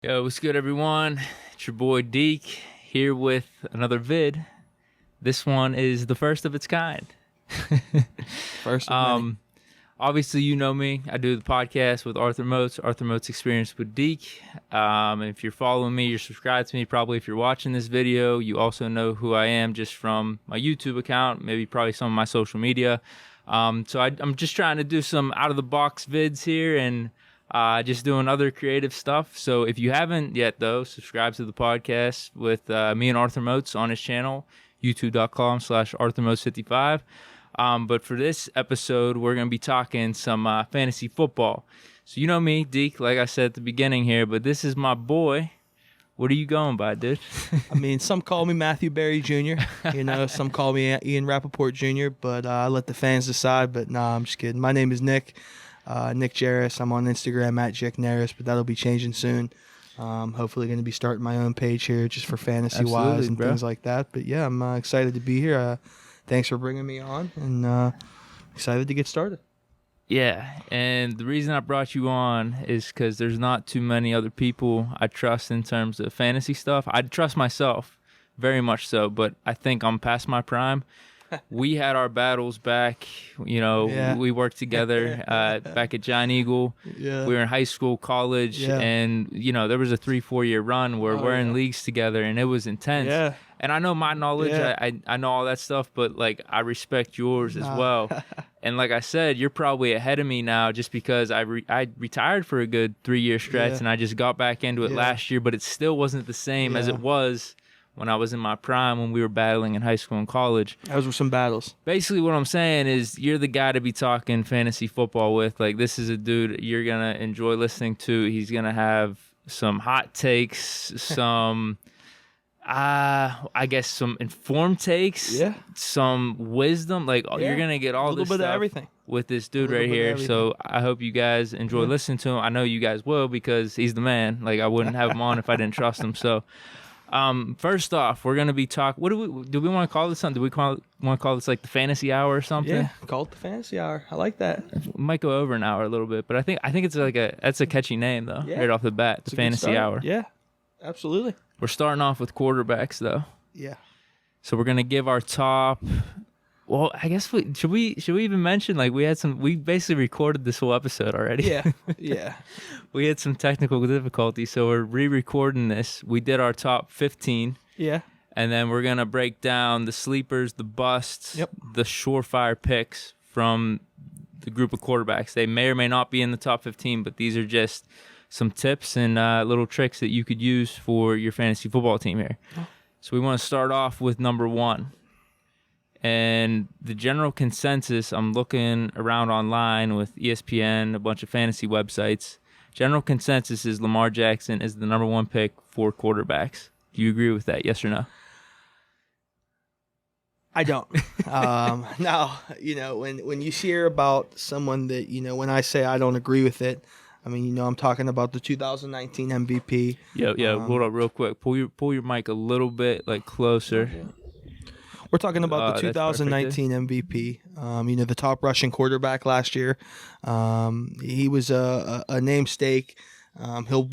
Yo, what's good, everyone? It's your boy Deke here with another vid. This one is the first of its kind. First of many. Obviously, you know me. I do the podcast with Arthur Motes Experience with Deke. If you're following me, you're subscribed to me. Probably if you're watching this video, you also know who I am just from my YouTube account, maybe probably some of my social media. So I'm just trying to do some out-of-the-box vids here and just doing other creative stuff. So if you haven't yet, though, subscribe to the podcast with me and Arthur Motes on his channel, youtube.com/ArthurMotes55. But for this episode, we're going to be talking some fantasy football. So you know me, Deke, like I said at the beginning here, but this is my boy. What are you going by, dude? I mean, some call me Matthew Berry Jr., some call me Ian Rappaport Jr., but I let the fans decide. But nah, I'm just kidding. My name is Nick. Nick Jarris. I'm on Instagram at Jick Naris, but that'll be changing soon. Hopefully going to be starting my own page here just for fantasy-wise and things like that. But yeah, I'm excited to be here. Thanks for bringing me on, and excited to get started. Yeah, and the reason I brought you on is because there's not too many other people I trust in terms of fantasy stuff. I trust myself, very much so, but I think I'm past my prime. We had our battles back, we worked together back at Giant Eagle. Yeah. We were in high school, college, and, there was a 3-4 year run where we're in leagues together, and it was intense. Yeah. And I know my knowledge, I know all that stuff, but, I respect yours as well. And like I said, you're probably ahead of me now just because I retired for a good 3-year stretch, and I just got back into it last year, but it still wasn't the same as it was when I was in my prime, when we were battling in high school and college. Those were some battles. Basically, what I'm saying is you're the guy to be talking fantasy football with. Like, this is a dude you're going to enjoy listening to. He's going to have some hot takes, some, I guess, some informed takes, some wisdom. You're going to get all this stuff of everything with this dude right here. So I hope you guys enjoy listening to him. I know you guys will because he's the man. I wouldn't have him on if I didn't trust him. So first off, we're gonna be talking. What do we want to call this? Something? Do we want to call this the fantasy hour or something? Yeah, call it the fantasy hour. I like that. We might go over an hour a little bit, but I think it's that's a catchy name though, right off the bat. The fantasy hour. Yeah, absolutely. We're starting off with quarterbacks though. Yeah. So we're gonna give our top. Well, I guess should we even mention we basically recorded this whole episode already. Yeah. We had some technical difficulties, so we're re-recording this. We did our top 15. Yeah. And then we're gonna break down the sleepers, the busts, the surefire picks from the group of quarterbacks. They may or may not be in the top 15, but these are just some tips and little tricks that you could use for your fantasy football team here. So we want to start off with number 1. And the general consensus, I'm looking around online with ESPN, a bunch of fantasy websites. General consensus is Lamar Jackson is the number 1 pick for quarterbacks. Do you agree with that? Yes or no? I don't. Now, when you hear about someone that, when I say I don't agree with it, I mean, I'm talking about the 2019 MVP. Hold up real quick. Pull your mic a little bit closer. We're talking about the 2019 MVP. The top rushing quarterback last year. He was a namesake. He'll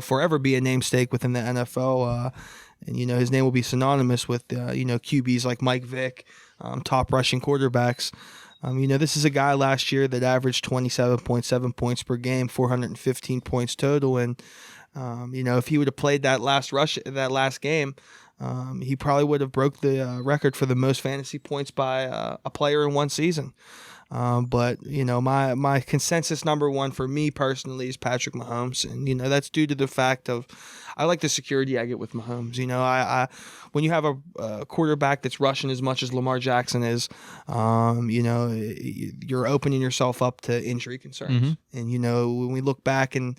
forever be a namesake within the NFL. And his name will be synonymous with QBs like Mike Vick, top rushing quarterbacks. This is a guy last year that averaged 27.7 points per game, 415 points total, and if he would have played that last game. He probably would have broke the record for the most fantasy points by a player in one season. But my consensus number 1 for me personally is Patrick Mahomes, and that's due to the fact of I like the security I get with Mahomes. I when you have a quarterback that's rushing as much as Lamar Jackson is, you're opening yourself up to injury concerns. Mm-hmm. And when we look back in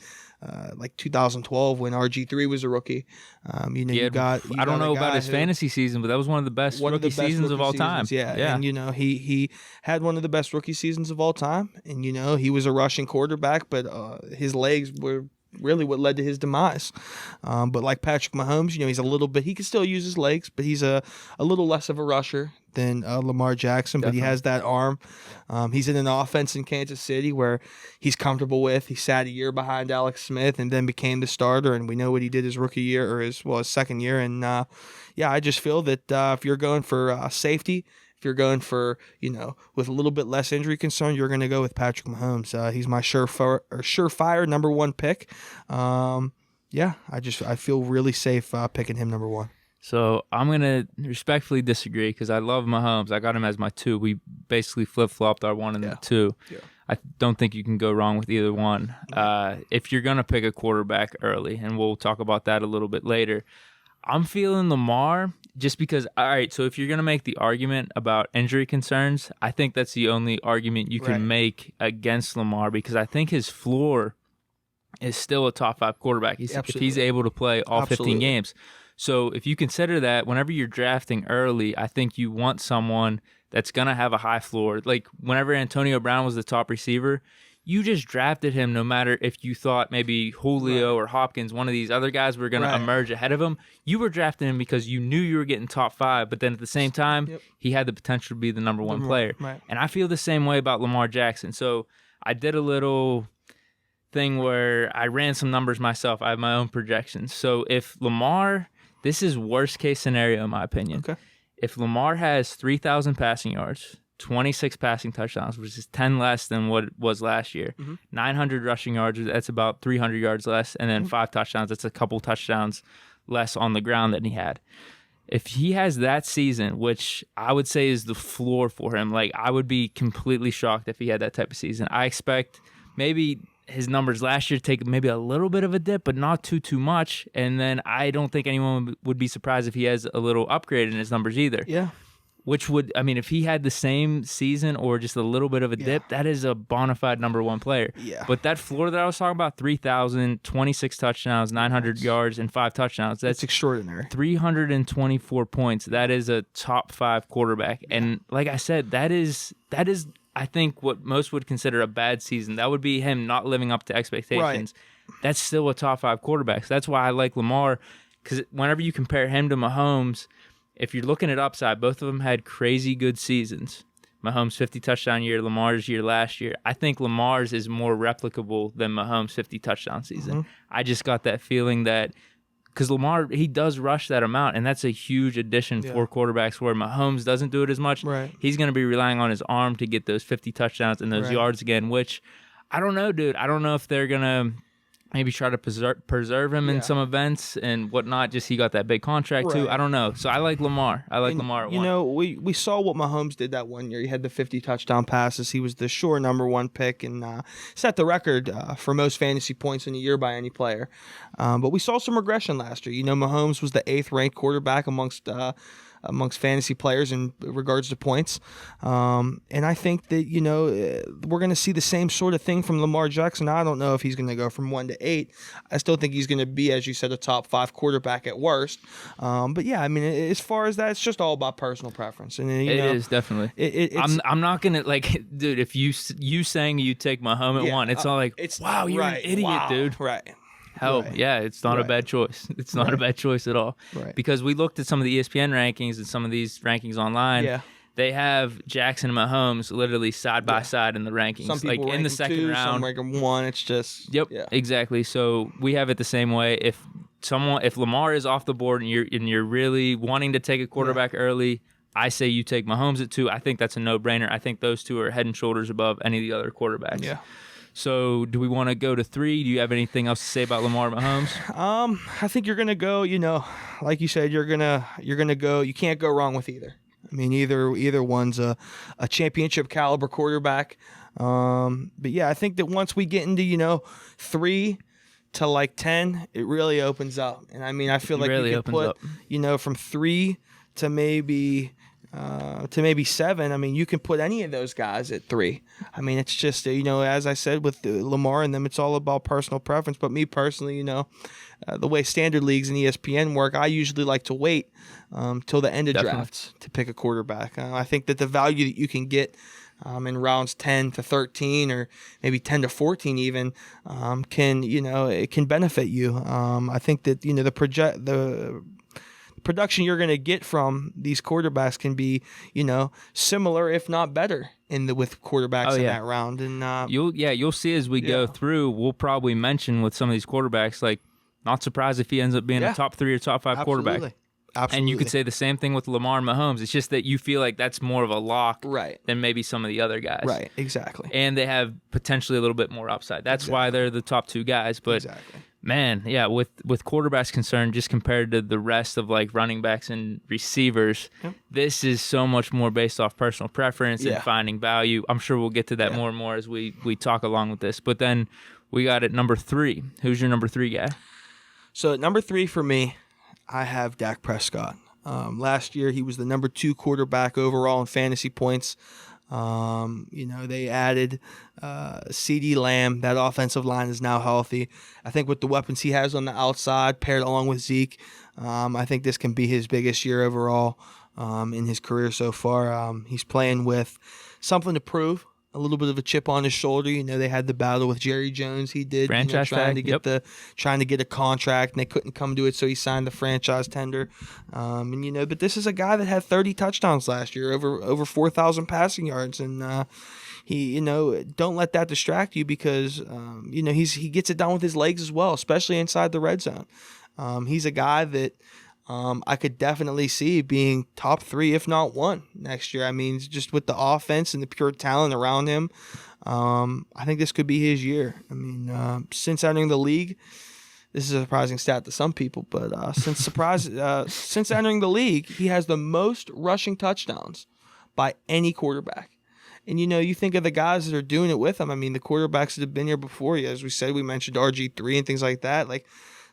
2012 when RG3 was a rookie, you got I don't know about his fantasy season, but that was one of the best rookie seasons of all time. Yeah. And he had one of the best rookie seasons of all time, and he was a rushing quarterback, but his legs were really what led to his demise. But like Patrick Mahomes, he's a little bit, he can still use his legs, but he's a little less of a rusher than Lamar Jackson, Definitely. but he has that arm. He's in an offense in Kansas City where he's comfortable with. He sat a year behind Alex Smith and then became the starter, and we know what he did his rookie year or his second year. And I just feel that if you're going for safety, if you're going for, with a little bit less injury concern, you're going to go with Patrick Mahomes. He's my surefire number one pick. I feel really safe picking him number one. So I'm going to respectfully disagree because I love Mahomes. I got him as my 2. We basically flip-flopped our 1 and the 2. Yeah. I don't think you can go wrong with either one. If you're going to pick a quarterback early, and we'll talk about that a little bit later, I'm feeling Lamar just because, all right, so if you're going to make the argument about injury concerns, I think that's the only argument you can make against Lamar because I think his floor is still a top 5 quarterback. If he's able to play all 15 games. So if you consider that, whenever you're drafting early, I think you want someone that's going to have a high floor. Like whenever Antonio Brown was the top receiver, you just drafted him no matter if you thought maybe Julio or Hopkins, one of these other guys, were going to emerge ahead of him. You were drafting him because you knew you were getting top 5, but then at the same time, he had the potential to be the number 1 player. Right. And I feel the same way about Lamar Jackson. So I did a little thing where I ran some numbers myself. I have my own projections. So if Lamar, this is worst case scenario in my opinion. Okay. If Lamar has 3,000 passing yards, 26 passing touchdowns, which is 10 less than what it was last year. 900 rushing yards, that's about 300 yards less, and then 5 touchdowns, that's a couple touchdowns less on the ground than he had. If he has that season, which I would say is the floor for him, like I would be completely shocked if he had that type of season. I expect maybe his numbers last year take maybe a little bit of a dip, but not too much, and then I don't think anyone would be surprised if he has a little upgrade in his numbers either. Yeah. Which would, I mean, if he had the same season or just a little bit of a dip, that is a bona fide number 1 player. Yeah. But that floor that I was talking about, 3,000, 26 touchdowns, 900 yards, and 5 touchdowns, that's extraordinary. 324 points. That is a top 5 quarterback. And like I said, that is I think what most would consider a bad season. That would be him not living up to expectations. Right. That's still a top 5 quarterback. So that's why I like Lamar, because whenever you compare him to Mahomes, if you're looking at upside, both of them had crazy good seasons. Mahomes' 50 touchdown year, Lamar's year last year. I think Lamar's is more replicable than Mahomes' 50 touchdown season. I just got that feeling that because Lamar, he does rush that amount, and that's a huge addition for quarterbacks where Mahomes doesn't do it as much. Right. He's going to be relying on his arm to get those 50 touchdowns and those yards again, which I don't know, dude. I don't know if they're going to maybe try to preserve him in some events and whatnot. Just he got that big contract too. I don't know. So I like Lamar. Lamar at 1. We saw what Mahomes did that one year. He had the 50 touchdown passes. He was the sure number 1 pick and set the record for most fantasy points in a year by any player. But we saw some regression last year. Mahomes was the 8th ranked quarterback amongst fantasy players in regards to points. And I think that, we're going to see the same sort of thing from Lamar Jackson. I don't know if he's going to go from 1 to 8. I still think he's going to be, as you said, a top 5 quarterback at worst. But yeah, I mean, as far as that, it's just all about personal preference. And it is definitely. I'm not going to, dude, if you saying you take Mahomes at 1, it's all like, wow, you're an idiot, dude. Right. Hell, yeah, it's not a bad choice. It's not a bad choice at all. Right. Because we looked at some of the ESPN rankings and some of these rankings online. Yeah. They have Jackson and Mahomes literally side by side in the rankings. Some people like in the second 2, round. Some rank them 1. It's just exactly. So we have it the same way. If Lamar is off the board and you're really wanting to take a quarterback early, I say you take Mahomes at 2. I think that's a no-brainer. I think those 2 are head and shoulders above any of the other quarterbacks. Yeah. So do we want to go to 3? Do you have anything else to say about Lamar Mahomes? I think you're gonna go. Like you said, you're gonna go. You can't go wrong with either. I mean, either one's a championship caliber quarterback. But yeah, I think that once we get into 3 to like 10, it really opens up. And I mean, I feel like you can put from 3 to maybe 7. I mean, you can put any of those guys at 3. I mean, it's just, as I said with Lamar and them, it's all about personal preference. But me personally, the way standard leagues and ESPN work, I usually like to wait till the end of drafts to pick a quarterback. I think that the value that you can get in rounds 10 to 13 or maybe 10 to 14 even, it can benefit you. I think that, the production you're going to get from these quarterbacks can be, similar if not better with quarterbacks in that round. And you'll see as we go through, we'll probably mention with some of these quarterbacks, like, not surprised if he ends up being a top 3 or top 5 quarterback. Absolutely. And you could say the same thing with Lamar and Mahomes. It's just that you feel like that's more of a lock than maybe some of the other guys. Right, exactly. And they have potentially a little bit more upside. That's why they're the top 2 guys. But, man, with quarterbacks concerned, just compared to the rest of, like, running backs and receivers, this is so much more based off personal preference and finding value. I'm sure we'll get to that more and more as we talk along with this. But then we got at number 3. Who's your number 3 guy? So at number 3 for me, I have Dak Prescott. Last year, he was the number 2 quarterback overall in fantasy points. They added CeeDee Lamb. That offensive line is now healthy. I think with the weapons he has on the outside, paired along with Zeke, I think this can be his biggest year overall in his career so far. He's playing with something to prove. A little bit of a chip on his shoulder. They had the battle with Jerry Jones. He did trying to get a contract, and they couldn't come to it, so he signed the franchise tender. But this is a guy that had 30 touchdowns last year, over 4,000 passing yards, and don't let that distract you because he gets it done with his legs as well, especially inside the red zone. He's a guy that I could definitely see being top 3, if not 1, next year. I mean, just with the offense and the pure talent around him, I think this could be his year. I mean, since entering the league, this is a surprising stat to some people, but since entering the league, he has the most rushing touchdowns by any quarterback. And, you think of the guys that are doing it with him. I mean, the quarterbacks that have been here before you. As we said, we mentioned RG3 and things like that. Like,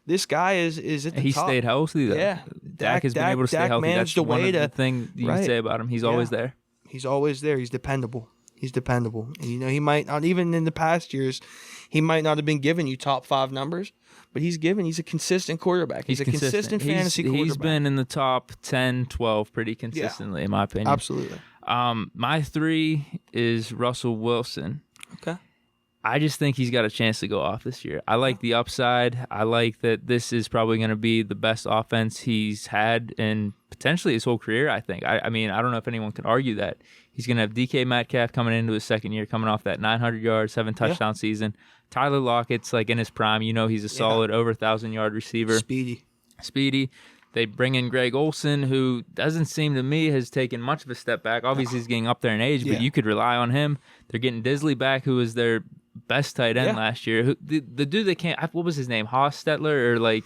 this guy is at the he top. Stayed healthy, though. Yeah. Dak has been able to stay healthy. That's one of the thing you can say about him. He's always there. He's always there. He's dependable. And, he might not, even in the past years, he might not have been giving you top 5 numbers, but he's a consistent quarterback. He's a consistent fantasy quarterback. He's been in the top 10, 12 pretty consistently, in my opinion. Absolutely. My 3 is Russell Wilson. Okay. I just think he's got a chance to go off this year. I like the upside. I like that this is probably going to be the best offense he's had in potentially his whole career, I think. I mean, I don't know if anyone can argue that. He's going to have DK Metcalf coming into his second year, coming off that 900-yard, 7-touchdown season. Tyler Lockett's like in his prime. He's a solid over 1,000-yard receiver. Speedy. They bring in Greg Olson, who doesn't seem to me has taken much of a step back. Obviously, he's getting up there in age, but you could rely on him. They're getting Disley back, who was their best tight end last year. The dude that can't, what was his name? Hostetler or like?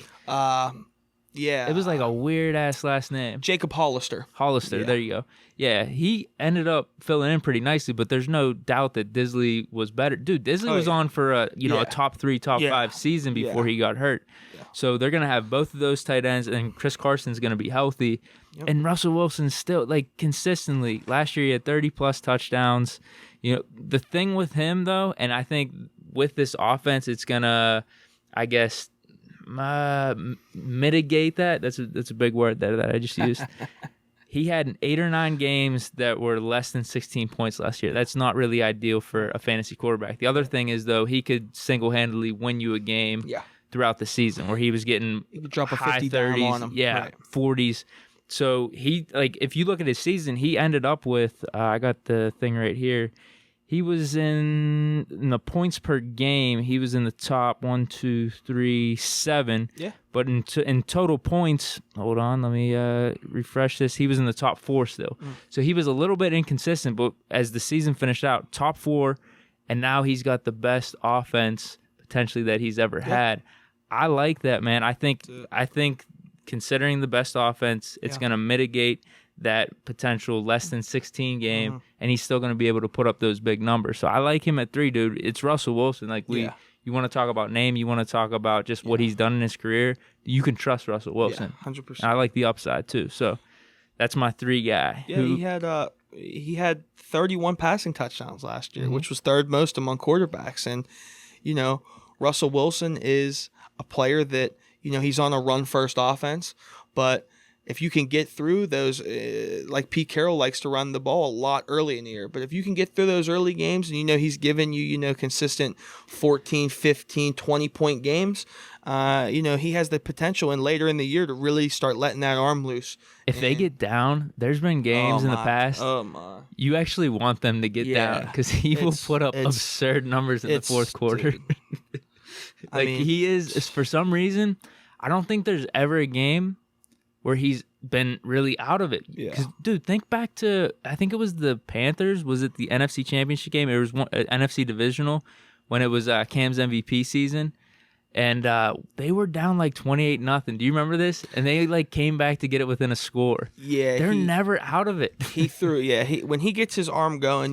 It was like a weird ass last name. Jacob Hollister. There you go. Yeah, he ended up filling in pretty nicely, but there's no doubt that Disley was better. Dude, Disley was on for a top 3, top 5 season before he got hurt. Yeah. So they're gonna have both of those tight ends, and Chris Carson's gonna be healthy. And Russell Wilson's still like consistently. Last year he had 30+ touchdowns. The thing with him though, and I think with this offense, it's gonna, I guess, mitigate that. That's a big word there that I just used. He had 8 or 9 games that were less than 16 points last year. That's not really ideal for a fantasy quarterback. The other thing is, though, he could single-handedly win you a game throughout the season where he was getting he could drop a high 50 30s, down on him. Yeah, 40s. So he, like, if you look at his season, he ended up with, I got the thing right here. He was in the points per game. He was in the top 1, 2, 3, 7. Yeah. But in total points, hold on, let me refresh this. He was in the top 4 still. So he was a little bit inconsistent, but as the season finished out, top 4, and now he's got the best offense potentially that he's ever had. I like that, man. I think considering the best offense, it's going to mitigate that potential less than 16 game, and he's still going to be able to put up those big numbers. So I like him at 3, dude. It's Russell Wilson. Like you want to talk about name, you want to talk about just what he's done in his career. You can trust Russell Wilson. 100%. And I like the upside too. So that's my 3 guy. Yeah, he had 31 passing touchdowns last year, which was 3rd most among quarterbacks. And Russell Wilson is a player that he's on a run first offense, but if you can get through those, like Pete Carroll likes to run the ball a lot early in the year, but if you can get through those early games and, he's given you, consistent 14, 15, 20-point games, he has the potential and later in the year to really start letting that arm loose. If they get down, there's been games in the past. You actually want them to get down because he will put up absurd numbers in the fourth quarter. He is, for some reason, I don't think there's ever a game where he's been really out of it. Because, dude, think back to, I think it was the Panthers. Was it the NFC Championship game? It was NFC Divisional when it was Cam's MVP season. And they were down like 28-0. Do you remember this? And they came back to get it within a score. Yeah. They're never out of it. He threw, when he gets his arm going,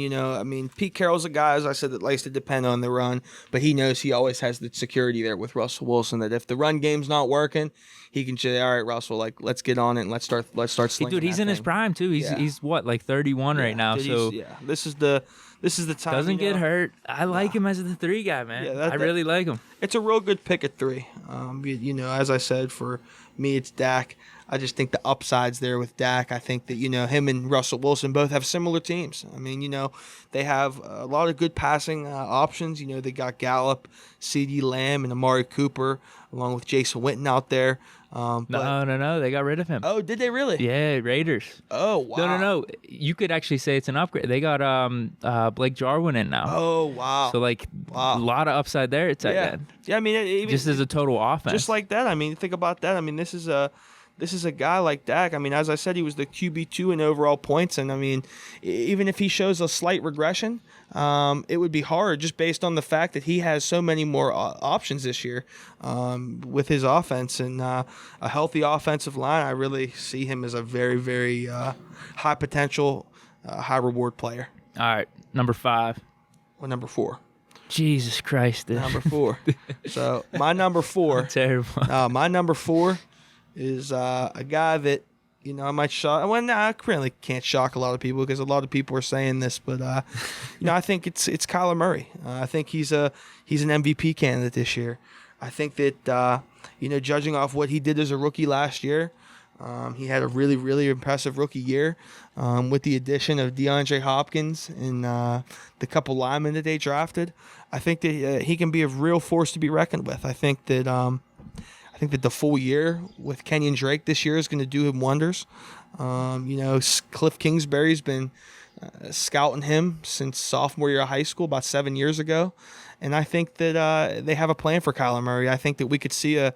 Pete Carroll's a guy, as I said, that likes to depend on the run, but he knows he always has the security there with Russell Wilson that if the run game's not working, he can say, all right, Russell, let's get on it and let's start slinging. Dude, he's in his prime too. He's what, 31 right now. Dude, so this is the time. Doesn't get hurt. I like him as the 3 guy, man. Yeah, I really like him. It's a real good pick at 3. As I said, for me, it's Dak. I just think the upside's there with Dak. I think that, him and Russell Wilson both have similar teams. I mean, they have a lot of good passing options. They got Gallup, CeeDee Lamb, and Amari Cooper, along with Jason Witten out there. No. They got rid of him. Oh, did they really? Yeah, Raiders. Oh, wow. No. You could actually say it's an upgrade. They got Blake Jarwin in now. Oh, wow. So, a lot of upside there at tight end. Yeah, I mean, even just as a total offense. Just like that. I mean, think about that. I mean, this is a guy like Dak. I mean, as I said, he was the QB2 in overall points. And, I mean, even if he shows a slight regression, it would be hard just based on the fact that he has so many more options this year with his offense. And a healthy offensive line, I really see him as a very, very high potential, high reward player. All right, number 5. Well, number 4. Jesus Christ. Dude. Number 4. So, my number 4. Terrible. My number 4 is a guy that, I might shock. Well, I really can't shock a lot of people because a lot of people are saying this, but I think it's Kyler Murray. I think he's an MVP candidate this year. I think that judging off what he did as a rookie last year, he had a really, really impressive rookie year with the addition of DeAndre Hopkins and the couple linemen that they drafted. I think that he can be a real force to be reckoned with. I think that the full year with Kenyon Drake this year is going to do him wonders. Cliff Kingsbury's been scouting him since sophomore year of high school, about 7 years ago. And I think that they have a plan for Kyler Murray. I think that we could see a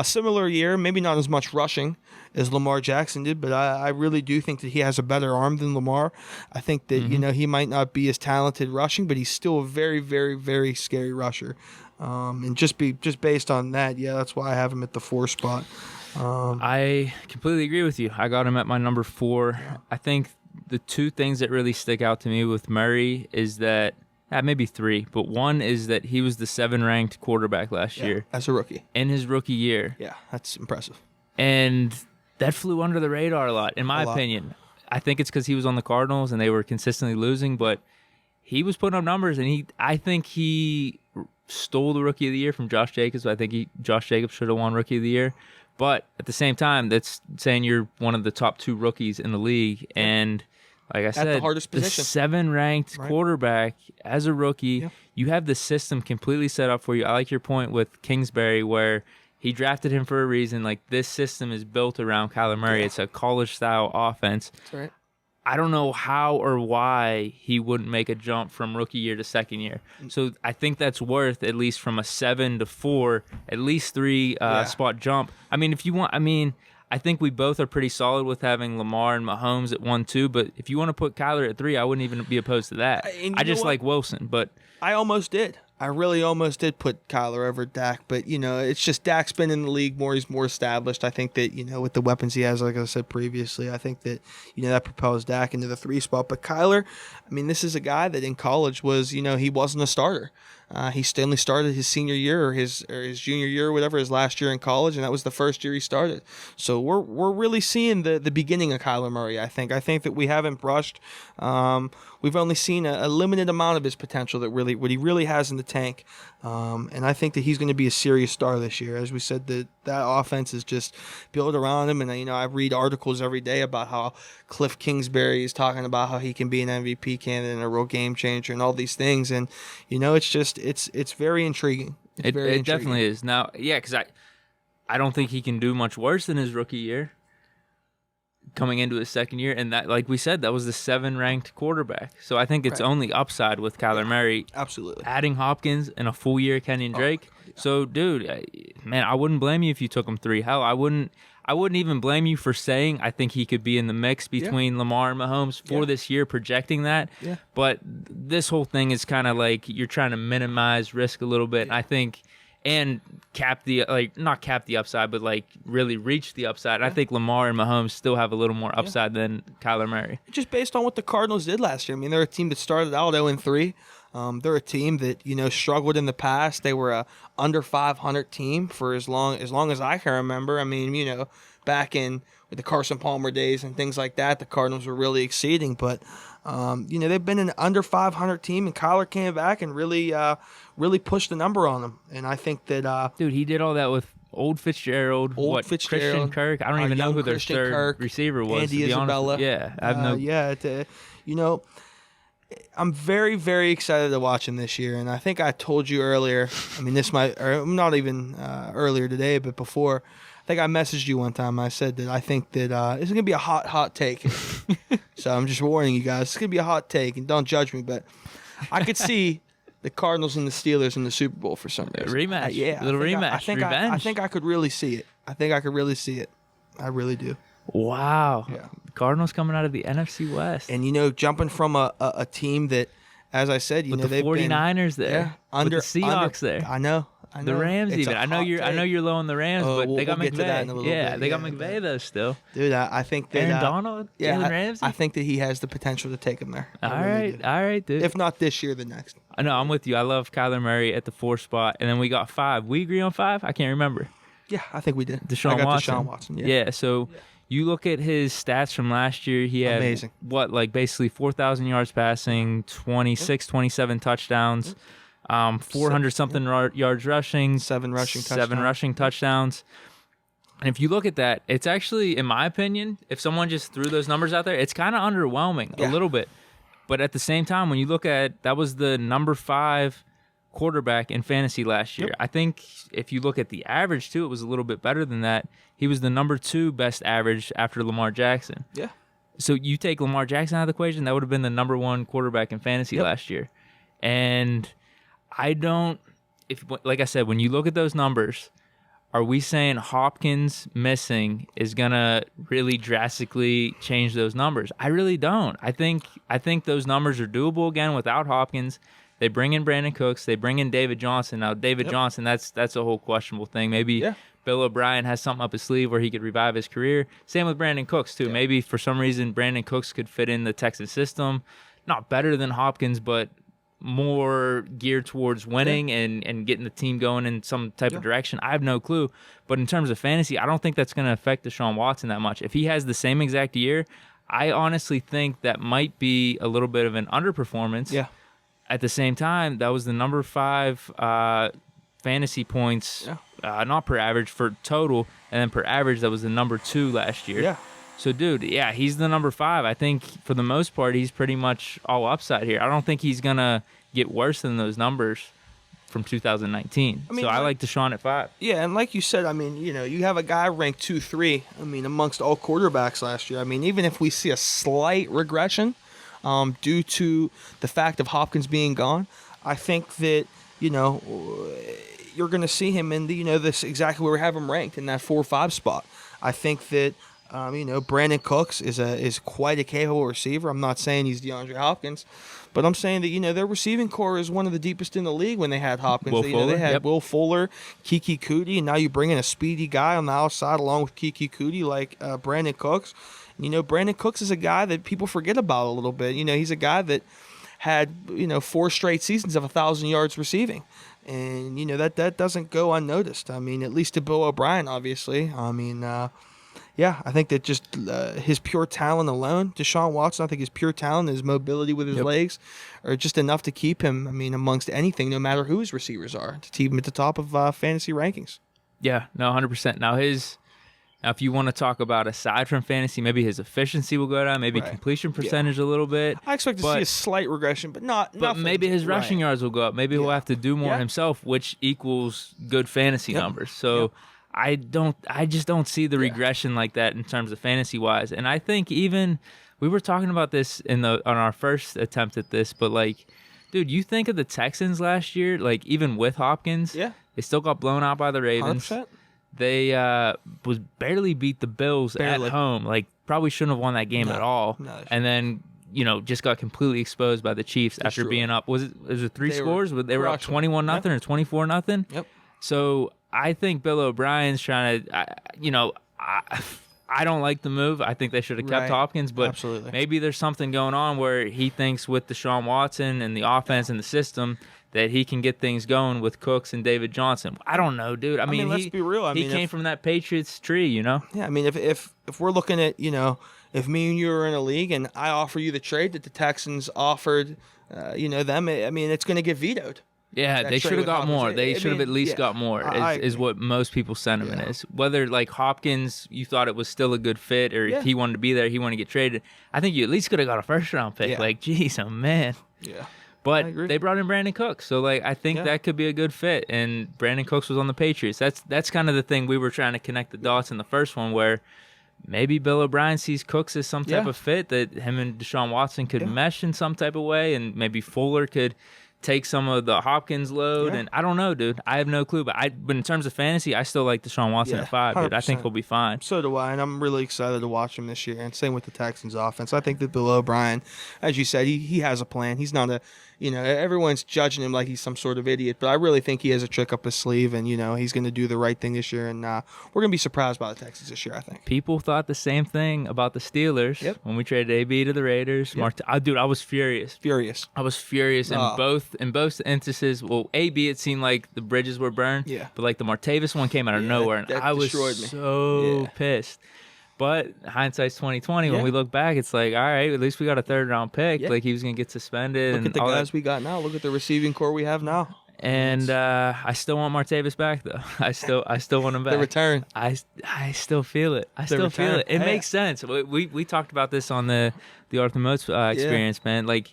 similar year, maybe not as much rushing as Lamar Jackson did, but I really do think that he has a better arm than Lamar. I think that, he might not be as talented rushing, but he's still a very, very, very scary rusher. And just based on that, that's why I have him at the 4 spot. I completely agree with you. I got him at my number 4. I think the 2 things that really stick out to me with Murray is that, maybe 3, but one is that he was the 7th-ranked quarterback last year. As a rookie. In his rookie year. Yeah, that's impressive. And that flew under the radar a lot, in my opinion. I think it's because he was on the Cardinals and they were consistently losing, but he was putting up numbers, and I think he stole the Rookie of the Year from Josh Jacobs. I think Josh Jacobs should have won Rookie of the Year. But at the same time, that's saying you're one of the top 2 rookies in the league. And like I said, the hardest position. 7th-ranked quarterback as a rookie, you have the system completely set up for you. I like your point with Kingsbury where he drafted him for a reason. Like, this system is built around Kyler Murray. Yeah. It's a college-style offense. That's right. I don't know how or why he wouldn't make a jump from rookie year to second year. So I think that's worth at least from a 7 to 4, at least 3 spot jump. I mean, if you want, I think we both are pretty solid with having Lamar and Mahomes at 1, 2. But if you want to put Kyler at 3, I wouldn't even be opposed to that. I just like Wolfson, but I almost did. I really almost did put Kyler over Dak, but, it's just Dak's been in the league more. He's more established. I think that, with the weapons he has, like I said previously, I think that, that propels Dak into the 3 spot. But Kyler, this is a guy that in college was, he wasn't a starter. He only started his senior year or his junior year or whatever, his last year in college, and that was the first year he started. So we're really seeing the beginning of Kyler Murray, I think. I think that we haven't brushed. We've only seen a limited amount of his potential, that what he really has in the tank. And I think that he's going to be a serious star this year. As we said, that offense is just built around him. And, I read articles every day about how Cliff Kingsbury is talking about how he can be an MVP candidate and a real game changer and all these things. And, it's very intriguing. It definitely is. Now, yeah, because I don't think he can do much worse than his rookie year coming into his second year. And that, like we said, that was the 7th-ranked quarterback. So I think it's only upside with Kyler Murray. Absolutely. Adding Hopkins and a full year Kenyon Drake. Yeah. So, dude, man, I wouldn't blame you if you took him 3. Hell, I wouldn't even blame you for saying I think he could be in the mix between Lamar and Mahomes for this year, projecting that. Yeah. But this whole thing is kind of like you're trying to minimize risk a little bit. Yeah. I think, and not cap the upside, but really reach the upside. Yeah. I think Lamar and Mahomes still have a little more upside than Kyler Murray. Just based on what the Cardinals did last year. I mean, they're a team that started out 0-3. They're a team that struggled in the past. They were a under 500 team for as long as I can remember. I mean, back in with the Carson Palmer days and things like that, the Cardinals were really exceeding. But they've been an under 500 team, and Kyler came back and really pushed the number on them. And I think that dude, he did all that with Old Fitzgerald, Christian Kirk. I don't even know who their third receiver was. Andy Isabella. Yeah, I have no. I'm very, very excited to watch him this year, and I think I told you earlier. I mean, not even earlier today, but before. I think I messaged you one time. I said that I think that this is gonna be a hot take. So I'm just warning you guys. It's gonna be a hot take, and don't judge me, but I could see the Cardinals and the Steelers in the Super Bowl for some reason. Rematch, rematch, revenge. I think I could really see it. I really do. Wow. Yeah. Cardinals coming out of the NFC West. And, jumping from a team that, as I said, with the 49ers there. With the Seahawks there. I know. The Rams even. I know you're low on the Rams, but they got McVay. Get to that in a little bit. They got McVay though still. Dude, I think that Aaron Donald, Jalen Ramsey. I think that he has the potential to take him there. All right, dude. If not this year, the next. I know, I'm with you. I love Kyler Murray at the 4 spot, and then we got 5. We agree on 5? I can't remember. Yeah, I think we did. Deshaun Watson. Yeah. So you look at his stats from last year. He had amazing. Basically 4,000 yards passing, 27 touchdowns. 400-something yards rushing, 7 rushing touchdowns. And if you look at that, it's actually, in my opinion, if someone just threw those numbers out there, it's kind of underwhelming a little bit. But at the same time, when you look at, that was the number 5 quarterback in fantasy last year. Yep. I think if you look at the average, too, it was a little bit better than that. He was the number 2 best average after Lamar Jackson. Yeah. So you take Lamar Jackson out of the equation, that would have been the number 1 quarterback in fantasy last year. And like I said, when you look at those numbers, are we saying Hopkins missing is going to really drastically change those numbers? I really don't. I think those numbers are doable again without Hopkins. They bring in Brandon Cooks. They bring in David Johnson. Now, David Johnson, that's a whole questionable thing. Maybe Bill O'Brien has something up his sleeve where he could revive his career. Same with Brandon Cooks, too. Yeah. Maybe for some reason Brandon Cooks could fit in the Texas system. Not better than Hopkins, but more geared towards winning and getting the team going in some type of direction. I have no clue. But in terms of fantasy, I don't think that's going to affect Deshaun Watson that much. If he has the same exact year, I honestly think that might be a little bit of an underperformance. Yeah. At the same time, that was the number 5 fantasy points, not per average, for total, and then per average, that was the number 2 last year. Yeah. So, dude, he's the number 5. I think for the most part, he's pretty much all upside here. I don't think he's going to get worse than those numbers from 2019. I like Deshaun at 5. Yeah, and like you said, you have a guy ranked 2-3, amongst all quarterbacks last year. Even if we see a slight regression due to the fact of Hopkins being gone, I think that, you're going to see him in this exactly where we have him ranked, in that 4 or 5 spot. I think that Brandon Cooks is quite a capable receiver. I'm not saying he's DeAndre Hopkins, but I'm saying that, their receiving core is one of the deepest in the league when they had Hopkins. They had Will Fuller, Kiki Kuti, and now you bring in a speedy guy on the outside along with Kiki Kuti like Brandon Cooks. Brandon Cooks is a guy that people forget about a little bit. He's a guy that had 4 straight seasons of 1,000 yards receiving. And, that doesn't go unnoticed. I mean, at least to Bill O'Brien, obviously. I mean, yeah, I think that just his pure talent alone, Deshaun Watson, I think his pure talent, his mobility with his legs are just enough to keep him, amongst anything, no matter who his receivers are, to keep him at the top of fantasy rankings. Yeah, no, 100%. Now, if you want to talk about aside from fantasy, maybe his efficiency will go down, maybe completion percentage a little bit. I expect to see a slight regression, but nothing. Maybe his rushing yards will go up. Maybe he'll have to do more himself, which equals good fantasy numbers. So I just don't see the regression like that in terms of fantasy wise. And I think even we were talking about this on our first attempt at this, but like, dude, you think of the Texans last year, like even with Hopkins, they still got blown out by the Ravens. 100%. They was barely beat the Bills at home. Like probably shouldn't have won that game at all. No, and then just got completely exposed by the Chiefs after being up. Was it 3 scores? They were up 21-0 or 24-0. Yep. So I think Bill O'Brien's trying to, I don't like the move. I think they should have kept Hopkins, but maybe there's something going on where he thinks with Deshaun Watson and the offense and the system that he can get things going with Cooks and David Johnson. I don't know, dude. I mean let's be real. He came from that Patriots tree, Yeah, I mean, if we're looking at, if me and you are in a league and I offer you the trade that the Texans offered, them, I mean, it's going to get vetoed. Yeah, they should have got more. They should have at least got more, is what most people's sentiment is. Whether, like, Hopkins, you thought it was still a good fit, or if he wanted to be there, he wanted to get traded. I think you at least could have got a first-round pick. Like, geez, oh, man. Yeah. But they brought in Brandon Cooks, so, like, I think that could be a good fit. And Brandon Cooks was on the Patriots. That's kind of the thing we were trying to connect the dots in the first one, where maybe Bill O'Brien sees Cooks as some type of fit that him and Deshaun Watson could mesh in some type of way, and maybe Fuller could take some of the Hopkins load, and I don't know, dude. I have no clue, but in terms of fantasy, I still like Deshaun Watson at 5, dude. I think he'll be fine. So do I, and I'm really excited to watch him this year, and same with the Texans offense. I think that Bill O'Brien, as you said, he has a plan. He's not everyone's judging him like he's some sort of idiot, but I really think he has a trick up his sleeve, and, he's going to do the right thing this year, and we're going to be surprised by the Texans this year, I think. People thought the same thing about the Steelers when we traded AB to the Raiders. Dude, I was furious. I was furious in both instances. Well, AB, it seemed like the bridges were burned, but like the Martavis one came out of nowhere, and I was so pissed. But hindsight's 2020. When we look back, it's like, all right, at least we got a 3rd-round pick. Like, he was going to get suspended. Look at the guys we got now. Look at the receiving core we have now. And I still want Martavis back, though. I still want him back. The return. I still feel it. Feel it. It makes sense. We talked about this on the Arthur Moats experience, man. Like,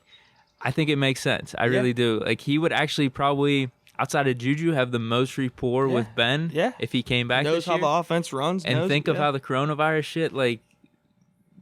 I think it makes sense. I really do. Like, he would actually probably, outside of Juju, have the most rapport with Ben if he came back knows this year. How the offense runs. And think of how the coronavirus shit, like,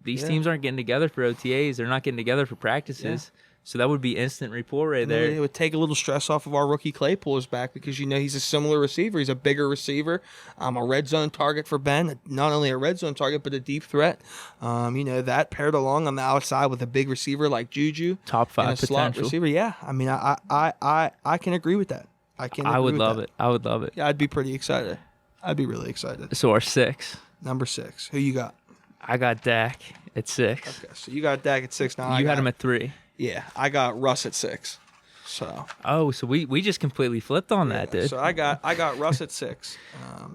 these teams aren't getting together for OTAs. They're not getting together for practices. So that would be instant rapport right there. It would take a little stress off of our rookie Claypool is back, because he's a similar receiver. He's a bigger receiver, a red zone target for Ben. Not only a red zone target, but a deep threat. That paired along on the outside with a big receiver like Juju, top 5 and a potential slot receiver. Yeah, I mean, I can agree with that. I would love it. I would love it. Yeah, I'd be pretty excited. I'd be really excited. So our 6. Number 6. Who you got? I got Dak at 6. Okay, so you got Dak at 6 now. You had him at 3. Yeah, I got Russ at 6. So. Oh, so we just completely flipped on that, dude. So I got Russ at 6.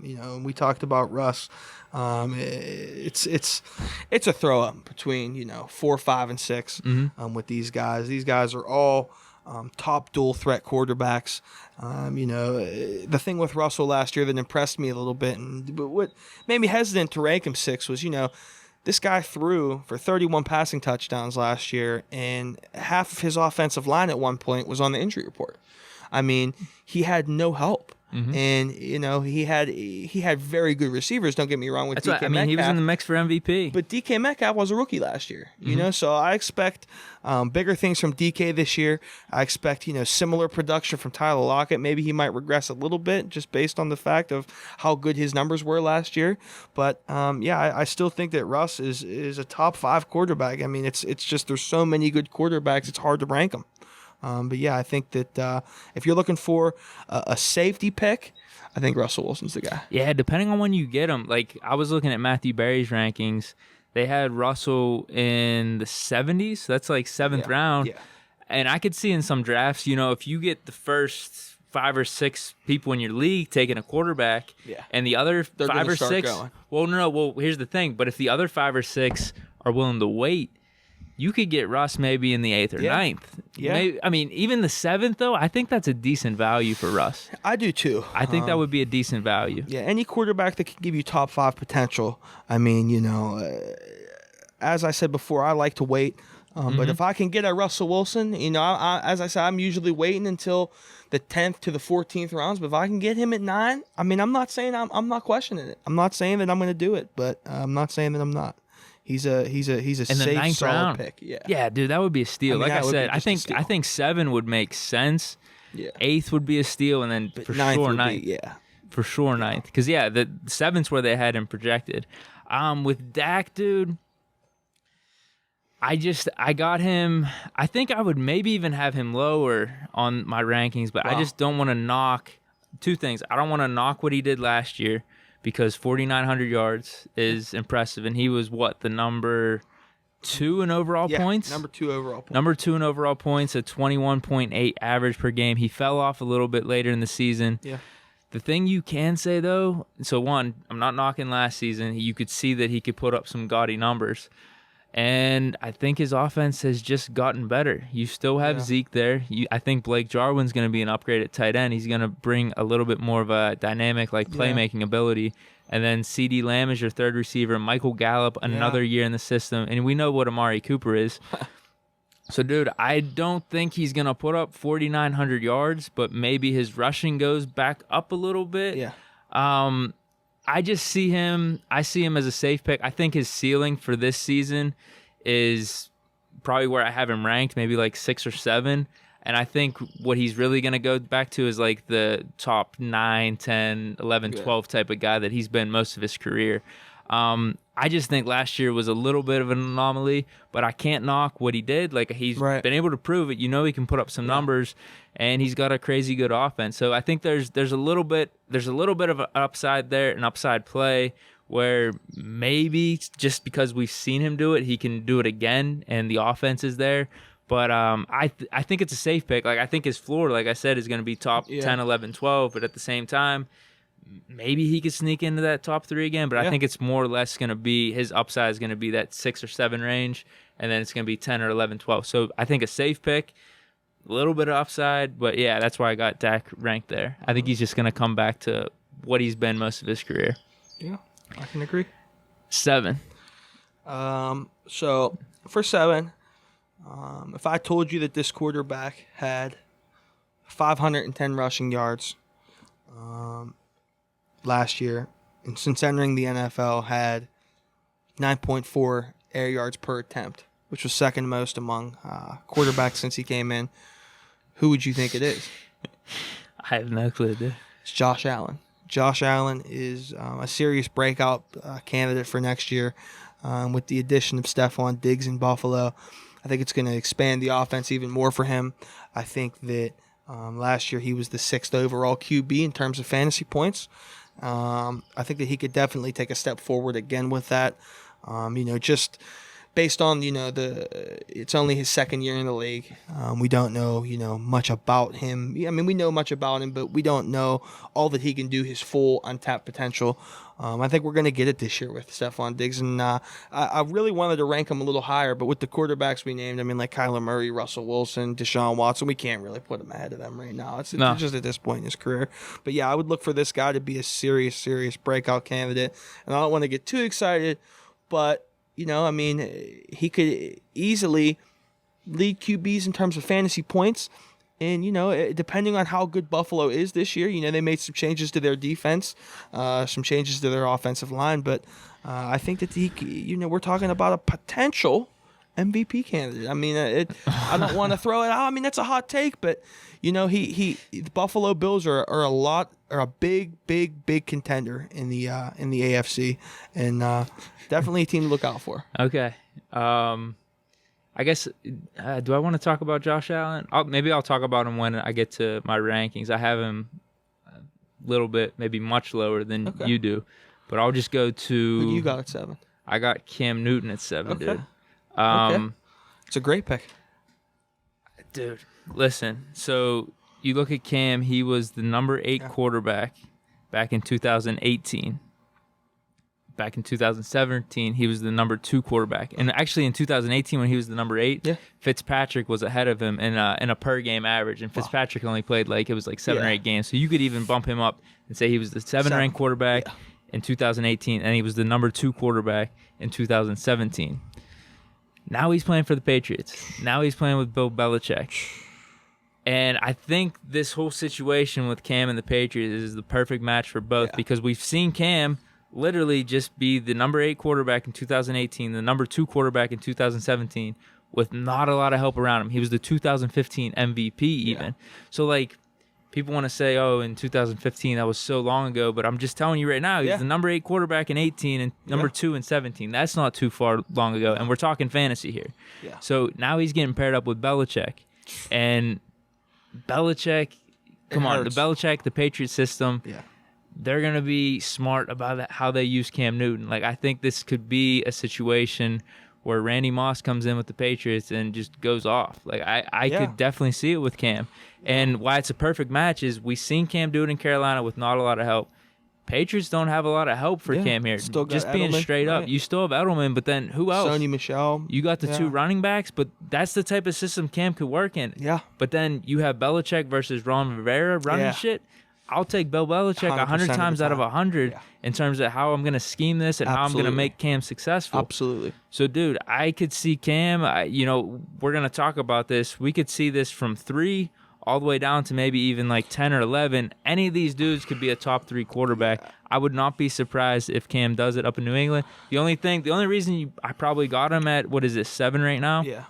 And we talked about Russ. It's a throw up between 4, 5, and 6 with these guys. These guys are all top dual threat quarterbacks. The thing with Russell last year that impressed me a little bit, but what made me hesitant to rank him 6 was, this guy threw for 31 passing touchdowns last year, and half of his offensive line at one point was on the injury report. I mean, he had no help. And he had very good receivers. Don't get me wrong with DK Metcalf. I mean, he was in the mix for MVP. But DK Metcalf was a rookie last year. So I expect bigger things from DK this year. I expect similar production from Tyler Lockett. Maybe he might regress a little bit just based on the fact of how good his numbers were last year. But I still think that Russ is a top 5 quarterback. I mean, it's just there's so many good quarterbacks. It's hard to rank them. But yeah, I think that if you're looking for a safety pick, I think Russell Wilson's the guy. Yeah, depending on when you get him. Like, I was looking at Matthew Berry's rankings. They had Russell in the 70s. So that's like 7th round. Yeah. And I could see in some drafts, if you get the first 5 or 6 people in your league taking a quarterback, and the other They're 5 or 6, going. well, no. Well, here's the thing. But if the other 5 or 6 are willing to wait, you could get Russ maybe in the 8th or 9th. Yeah. Maybe, I mean, even the 7th, though, I think that's a decent value for Russ. I do, too. I think that would be a decent value. Yeah, any quarterback that can give you top 5 potential. I mean, as I said before, I like to wait. But if I can get a Russell Wilson, as I said, I'm usually waiting until the 10th to the 14th rounds. But if I can get him at 9, I mean, I'm not saying I'm not questioning it. I'm not saying that I'm going to do it, but I'm not saying that I'm not. He's a safe, solid pick. Yeah, dude, that would be a steal. Like I said, I think 7 would make sense. Yeah. 8th would be a steal, and then for sure 9th. For sure 9th. Because the 7th's where they had him projected. With Dak, dude, I got him. I think I would maybe even have him lower on my rankings, but I just don't want to knock 2 things. I don't want to knock what he did last year, because 4,900 yards is impressive, and he was the number 2 in overall points? Number 2 overall points. Number 2 in overall points, a 21.8 average per game. He fell off a little bit later in the season. Yeah. The thing you can say, though, so one, I'm not knocking last season. You could see that he could put up some gaudy numbers. And I think his offense has just gotten better. You still have Zeke there. I think Blake Jarwin's going to be an upgrade at tight end. He's going to bring a little bit more of a dynamic, playmaking ability. And then CeeDee Lamb is your third receiver. Michael Gallup, another year in the system. And we know what Amari Cooper is. So, dude, I don't think he's going to put up 4,900 yards, but maybe his rushing goes back up a little bit. Yeah. I just see him as a safe pick. I think his ceiling for this season is probably where I have him ranked, maybe 6 or 7. And I think what he's really going to go back to is the top 9, 10, 11, 12 type of guy that he's been most of his career. I just think last year was a little bit of an anomaly, but I can't knock what he did. He's been able to prove it. He can put up some numbers, and he's got a crazy good offense. So I think there's a little bit of an upside there, an upside play where maybe just because we've seen him do it, he can do it again, and the offense is there. But I think it's a safe pick. I think his floor, like I said, is going to be top 10, 11, 12. But at the same time, maybe he could sneak into that top 3 again. But I think it's more or less going to be, his upside is going to be that 6 or 7 range. And then it's going to be 10 or 11, 12. So I think a safe pick, a little bit of upside. But yeah, that's why I got Dak ranked there. I think he's just going to come back to what he's been most of his career. Yeah, I can agree. 7. So for 7, if I told you that this quarterback had 510 rushing yards last year, and since entering the NFL had 9.4 air yards per attempt, which was second most among quarterbacks since he came in, who would you think it is? I have no clue, dude. It's Josh Allen. Josh Allen is a serious breakout candidate for next year with the addition of Stephon Diggs in Buffalo. I think it's going to expand the offense even more for him. I think that last year he was the 6th overall QB in terms of fantasy points. I think that he could definitely take a step forward again with that. Just based on, it's only his second year in the league. We don't know, much about him. I mean, we know much about him, but we don't know all that he can do, his full untapped potential. I think we're going to get it this year with Stephon Diggs. And I really wanted to rank him a little higher, but with the quarterbacks we named, Calimary, Russell Wilson, Deshaun Watson, we can't really put him ahead of them right now. It's just at this point in his career. But yeah, I would look for this guy to be a serious breakout candidate. And I don't want to get too excited, but he could easily lead QBs in terms of fantasy points. And, depending on how good Buffalo is this year, they made some changes to their defense, some changes to their offensive line. But I think that we're talking about a potential MVP candidate. I mean, I don't want to throw it out. I mean, that's a hot take, but, the Buffalo Bills are a big contender in the AFC, and definitely a team to look out for. Okay. I guess, do I want to talk about Josh Allen? Maybe I'll talk about him when I get to my rankings. I have him a little bit, maybe much lower than you do, but I'll just go to... Who do you got at 7? I got Cam Newton at 7, dude. Okay. It's a great pick. Dude, listen. So you look at Cam, he was the number 8 quarterback back in 2018. Back in 2017, he was the number 2 quarterback. And actually in 2018, when he was the number 8, Fitzpatrick was ahead of him in a per-game average. And Fitzpatrick only played it was 7 or 8 games. So you could even bump him up and say he was the 7th-ranked quarterback in 2018, and he was the number 2 quarterback in 2017. Now he's playing for the Patriots. Now he's playing with Bill Belichick. And I think this whole situation with Cam and the Patriots is the perfect match for both because we've seen Cam literally just be the number 8 quarterback in 2018, the number 2 quarterback in 2017 with not a lot of help around him. He was the 2015 MVP even. So, people want to say, oh, in 2015, that was so long ago, but I'm just telling you right now, he's the number 8 quarterback in 18 and number 2 in 17. That's not too far long ago, and we're talking fantasy here. Yeah. So now he's getting paired up with Belichick, and Belichick, the Belichick, the Patriots system, they're going to be smart about how they use Cam Newton. I think this could be a situation where Randy Moss comes in with the Patriots and just goes off. I could definitely see it with Cam. And why it's a perfect match is we've seen Cam do it in Carolina with not a lot of help. Patriots don't have a lot of help for Cam here. Still got just being Edelman, straight up. You still have Edelman, but then who else? Sony Michel. You got the 2 running backs, but that's the type of system Cam could work in. Yeah. But then you have Belichick versus Ron Rivera running shit. I'll take Bill Belichick 100 times out of 100 in terms of how I'm going to scheme this and how I'm going to make Cam successful. Absolutely. So, dude, I could see Cam, we're going to talk about this. We could see this from 3 all the way down to maybe even 10 or 11. Any of these dudes could be a top 3 quarterback. Yeah. I would not be surprised if Cam does it up in New England. The only reason I probably got him at, 7 right now? Yeah.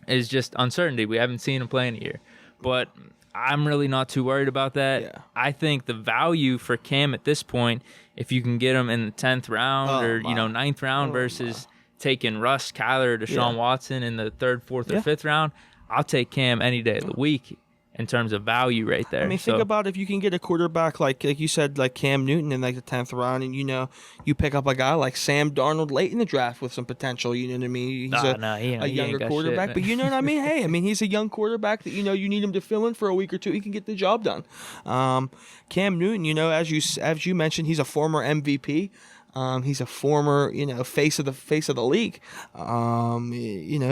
Is just uncertainty. We haven't seen him play in a year. But I'm really not too worried about that. Yeah. I think the value for Cam at this point, if you can get him in the 10th round or 9th round versus taking Russ, Kyler, or Deshaun Watson in the 3rd, 4th, or 5th round, I'll take Cam any day of the week in terms of value right there. Think about if you can get a quarterback like you said, like Cam Newton in the 10th round, and you pick up a guy like Sam Darnold late in the draft with some potential. You know what I mean? He's a younger quarterback, but you know what I mean. Hey, he's a young quarterback that you need him to fill in for a week or two. He can get the job done. Cam Newton, as you mentioned, he's a former MVP. He's a former, face of the league.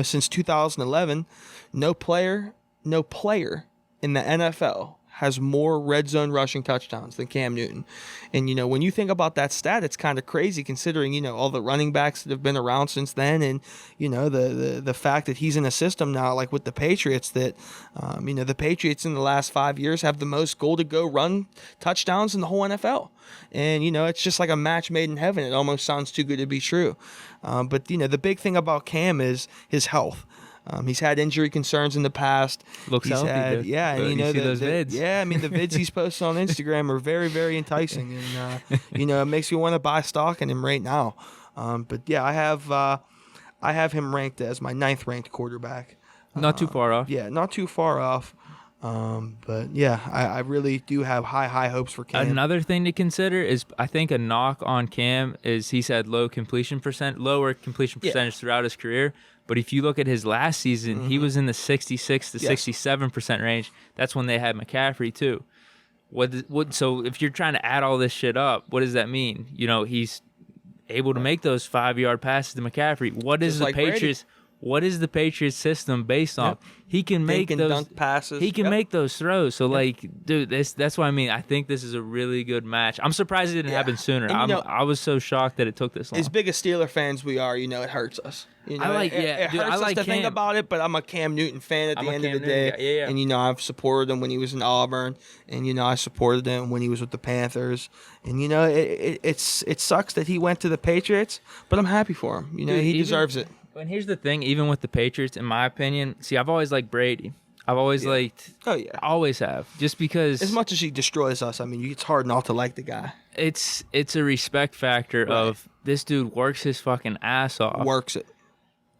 Since 2011, no player in the NFL has more red zone rushing touchdowns than Cam Newton. And, when you think about that stat, it's kind of crazy considering, all the running backs that have been around since then. And, the fact that he's in a system now, like with the Patriots, that, the Patriots in the last 5 years have the most goal-to-go run touchdowns in the whole NFL. And, it's just like a match made in heaven. It almost sounds too good to be true. But, the big thing about Cam is his health. He's had injury concerns in the past. Looks healthy, dude. Yeah, and those vids. Yeah, the vids he's posted on Instagram are very, very enticing, and it makes you want to buy stock in him right now. But yeah, I have him ranked as my 9th ranked quarterback. Not too far off. Yeah, not too far off. But yeah, I really do have high hopes for Cam. Another thing to consider is, I think a knock on Cam is he's had lower completion percentage throughout his career. But if you look at his last season, he was in the 66 to 67% range. That's when they had McCaffrey too. So if you're trying to add all this shit up, what does that mean? He's able to make those 5-yard passes to McCaffrey. What is the Patriots? Brady. What is the Patriots system based on? He can make those dunk passes. He can make those throws. So dude, that's what I mean. I think this is a really good match. I'm surprised it didn't happen sooner. And, I was so shocked that it took this long. As big as Steeler fans we are, it hurts us. It hurts us to think about it, but I'm a Cam Newton fan at the end of the day. Yeah. And I've supported him when he was in Auburn, and I supported him when he was with the Panthers. And it sucks that he went to the Patriots, but I'm happy for him. He deserves it. And here's the thing, even with the Patriots, in my opinion, I've always liked Brady. I've always liked... Oh, yeah. Always have. Just because... As much as he destroys us, it's hard not to like the guy. It's a respect factor of this dude works his fucking ass off. Works it.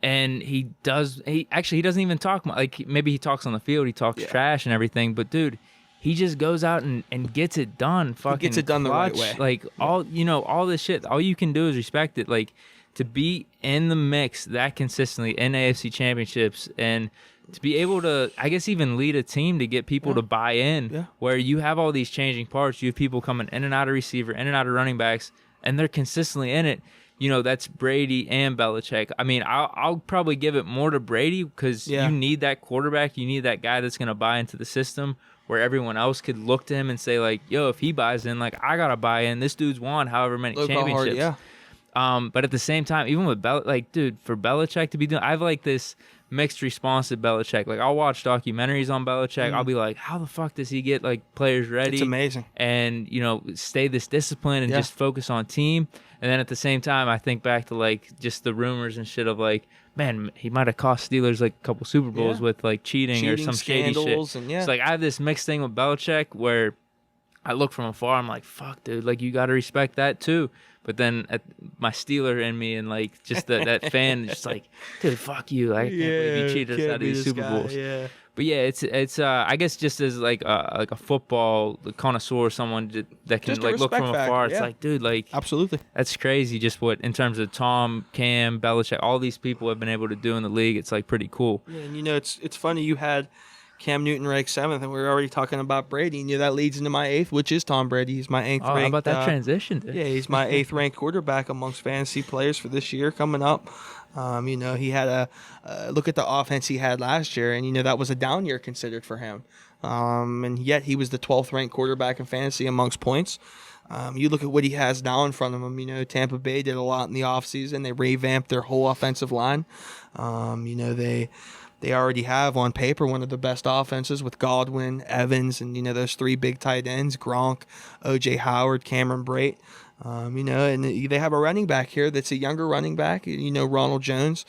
And he doesn't even talk... maybe he talks on the field, he talks trash and everything, but dude, he just goes out and gets it done. Fucking he gets it done clutch. The right way. All this shit, all you can do is respect it. to be in the mix that consistently in AFC championships and to be able to, I guess, even lead a team to get people to buy in, where you have all these changing parts. You have people coming in and out of receiver, in and out of running backs, and they're consistently in it. That's Brady and Belichick. I mean, I'll probably give it more to Brady because you need that quarterback. You need that guy that's going to buy into the system, where everyone else could look to him and say, like, yo, if he buys in, like, I got to buy in. This dude's won however many championships. But at the same time, even with for Belichick to be doing, I have like this mixed response to Belichick. Like, I'll watch documentaries on Belichick. I'll be like, how the fuck does he get like players ready? It's amazing. And stay this discipline and just focus on team. And then at the same time, I think back to like just the rumors and shit of like, man, he might have cost Steelers like a couple Super Bowls with like cheating or some shady shit. And It's like I have this mixed thing with Belichick where I look from afar, I'm like, fuck, dude, like you got to respect that too. But then my Steeler in me and like just that fan is just like, dude, fuck you. I can't believe you cheated us out of these Super Bowls. Yeah. But yeah, it's I guess just as like a football connoisseur, someone that can like look from afar, it's like, dude, like absolutely, that's crazy. Just what in terms of Tom, Cam, Belichick, all these people have been able to do in the league. It's like pretty cool. Yeah, and it's funny you had Cam Newton ranked 7th, and we were already talking about Brady. And that leads into my 8th, which is Tom Brady. He's my 8th ranked. How about that transition, dude? Yeah, he's my 8th ranked quarterback amongst fantasy players for this year coming up. He had a look at the offense he had last year, and that was a down year considered for him. And yet he was the 12th ranked quarterback in fantasy amongst points. You look at what he has now in front of him. Tampa Bay did a lot in the offseason. They revamped their whole offensive line. They already have on paper one of the best offenses with Godwin, Evans, and those 3 big tight ends: Gronk, O.J. Howard, Cameron Brate. And they have a running back here that's a younger running back, Ronald Jones,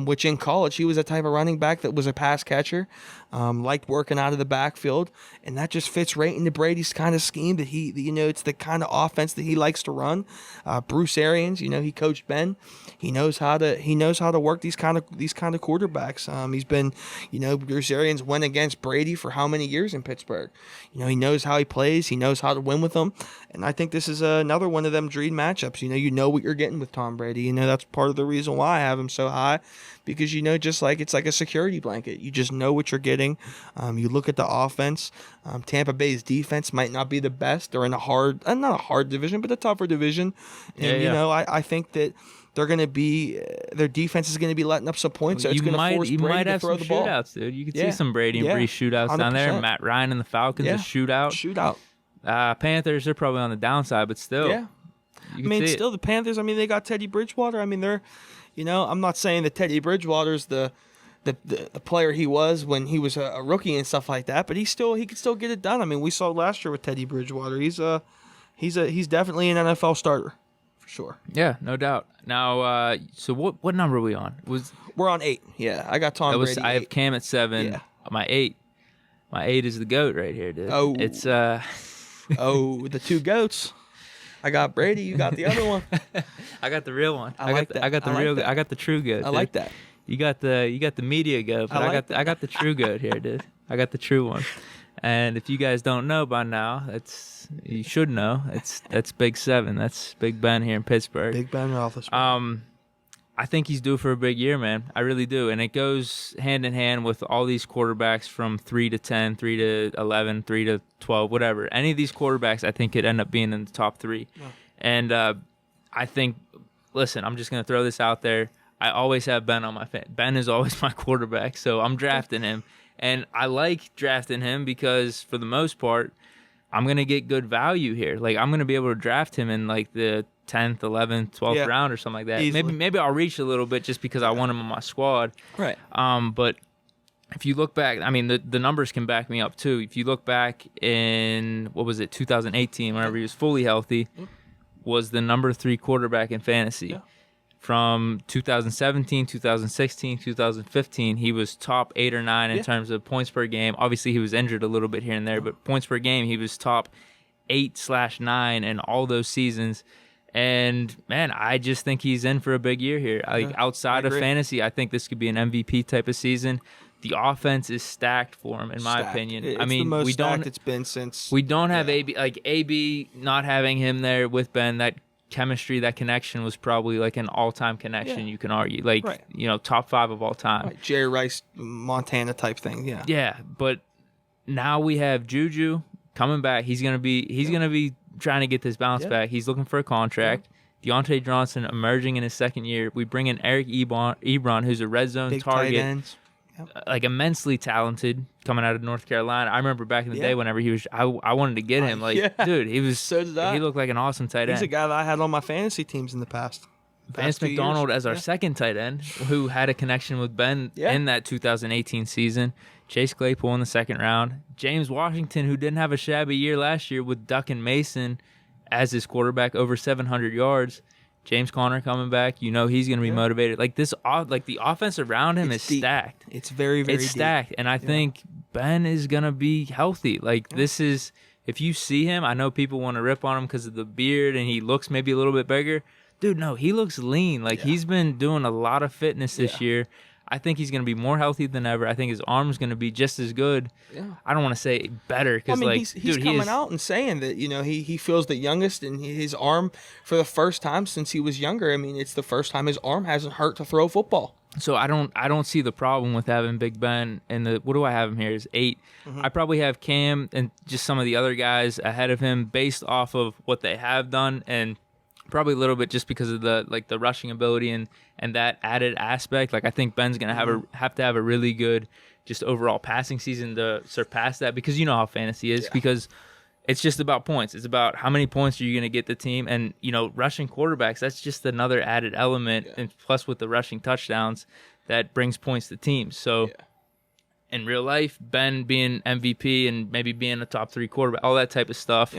which in college he was a type of running back that was a pass catcher, liked working out of the backfield, and that just fits right into Brady's kind of scheme that it's the kind of offense that he likes to run. Bruce Arians, he coached Ben. He knows how to work these kind of quarterbacks. He's been, Bruce Arians went against Brady for how many years in Pittsburgh? He knows how he plays. He knows how to win with them. And I think this is another one of them dream matchups. You know what you're getting with Tom Brady. That's part of the reason why I have him so high, because just like it's like a security blanket. You just know what you're getting. You look at the offense. Tampa Bay's defense might not be the best. They're in a hard, not a hard division, but a tougher division. And I think that they're going to be their defense is going to be letting up some points. So it's going to force Brady to throw the ball. Shootouts, dude. You could see some Brady and Brees shootouts 100%. Down there. Matt Ryan and the Falcons, a shootout. Panthers, they're probably on the downside, but still. Yeah. Still the Panthers. They got Teddy Bridgewater. They're, I'm not saying that Teddy Bridgewater's the player he was when he was a rookie and stuff like that, but he could still get it done. We saw last year with Teddy Bridgewater. He's definitely an NFL starter. For sure. Yeah, no doubt. Now, so what number are we on? We're on 8. Yeah, I got Tom Brady. I have Cam at 7. Yeah. My 8 is the GOAT right here, dude. Oh, it's the 2 goats. I got Brady. You got the other one. I got the real one. I got the true GOAT. Dude. I like that. You got the media GOAT, but I got the true GOAT here, dude. I got the true one. And if you guys don't know by now, you should know. That's Big 7. That's Big Ben here in Pittsburgh. Big Ben Roethlisberger. I think he's due for a big year, man. I really do. And it goes hand in hand with all these quarterbacks from 3 to 10, 3 to 11, 3 to 12, whatever. Any of these quarterbacks, I think, could end up being in the top 3. Yeah. And I think, listen, I'm just going to throw this out there. I always have Ben on my fan. Ben is always my quarterback, so I'm drafting him. And I like drafting him because, for the most part, I'm going to get good value here. Like, I'm going to be able to draft him in, like, the 10th, 11th, 12th round or something like that. Easily. Maybe I'll reach a little bit just because I want him on my squad. Right. But if you look back, the numbers can back me up, too. If you look back in, 2018, whenever he was fully healthy, was the number 3 quarterback in fantasy. Yeah. From 2017, 2016, 2015, he was top 8 or 9 in terms of points per game. Obviously, he was injured a little bit here and there, but points per game, he was top 8/9 in all those seasons. And, man, I just think he's in for a big year here. Outside of fantasy, I think this could be an MVP type of season. The offense is stacked for him, in my opinion. It's the most stacked it's been since. We don't have AB. Like, AB not having him there with Ben, that chemistry, that connection was probably like an all-time connection, you can argue. Like, Right. top 5 of all time. Right. Jerry Rice, Montana type thing, yeah. Yeah, but now we have Juju coming back. He's gonna be trying to get this bounce back. He's looking for a contract. Deontay Johnson emerging in his second year. We bring in Eric Ebron, who's a red zone Big target. tight ends. Like immensely talented, coming out of North Carolina. I remember back in the day whenever he was, I wanted to get him. Like, dude, he was. So did I. He looked like an awesome tight end. He's a guy that I had on my fantasy teams in the past. Vance McDonald as our second tight end, who had a connection with Ben in that 2018 season. Chase Claypool in the second round. James Washington, who didn't have a shabby year last year with Duck and Mason as his quarterback, over 700 yards. James Conner coming back, he's going to be motivated. Like the offense around him is stacked. It's very, very It's stacked, deep. and I think Ben is going to be healthy. Like this is, if you see him, I know people want to rip on him because of the beard and he looks maybe a little bit bigger. Dude, no, he looks lean. Like he's been doing a lot of fitness this year. I think he's going to be more healthy than ever. I think his arm's going to be just as good. Yeah. I don't want to say better because, he's coming out and saying that he feels the youngest and his arm for the first time since he was younger. I mean, it's the first time his arm hasn't hurt to throw a football. So I don't see the problem with having Big Ben. And what do I have him here? Is 8. I probably have Cam and just some of the other guys ahead of him based off of what they have done and. Probably a little bit just because of the rushing ability and that added aspect. Like I think Ben's gonna have to have a really good just overall passing season to surpass that because you know how fantasy is because it's just about points. It's about how many points are you gonna get the team and rushing quarterbacks. That's just another added element and plus with the rushing touchdowns that brings points to teams. So in real life, Ben being MVP and maybe being a top 3 quarterback, all that type of stuff.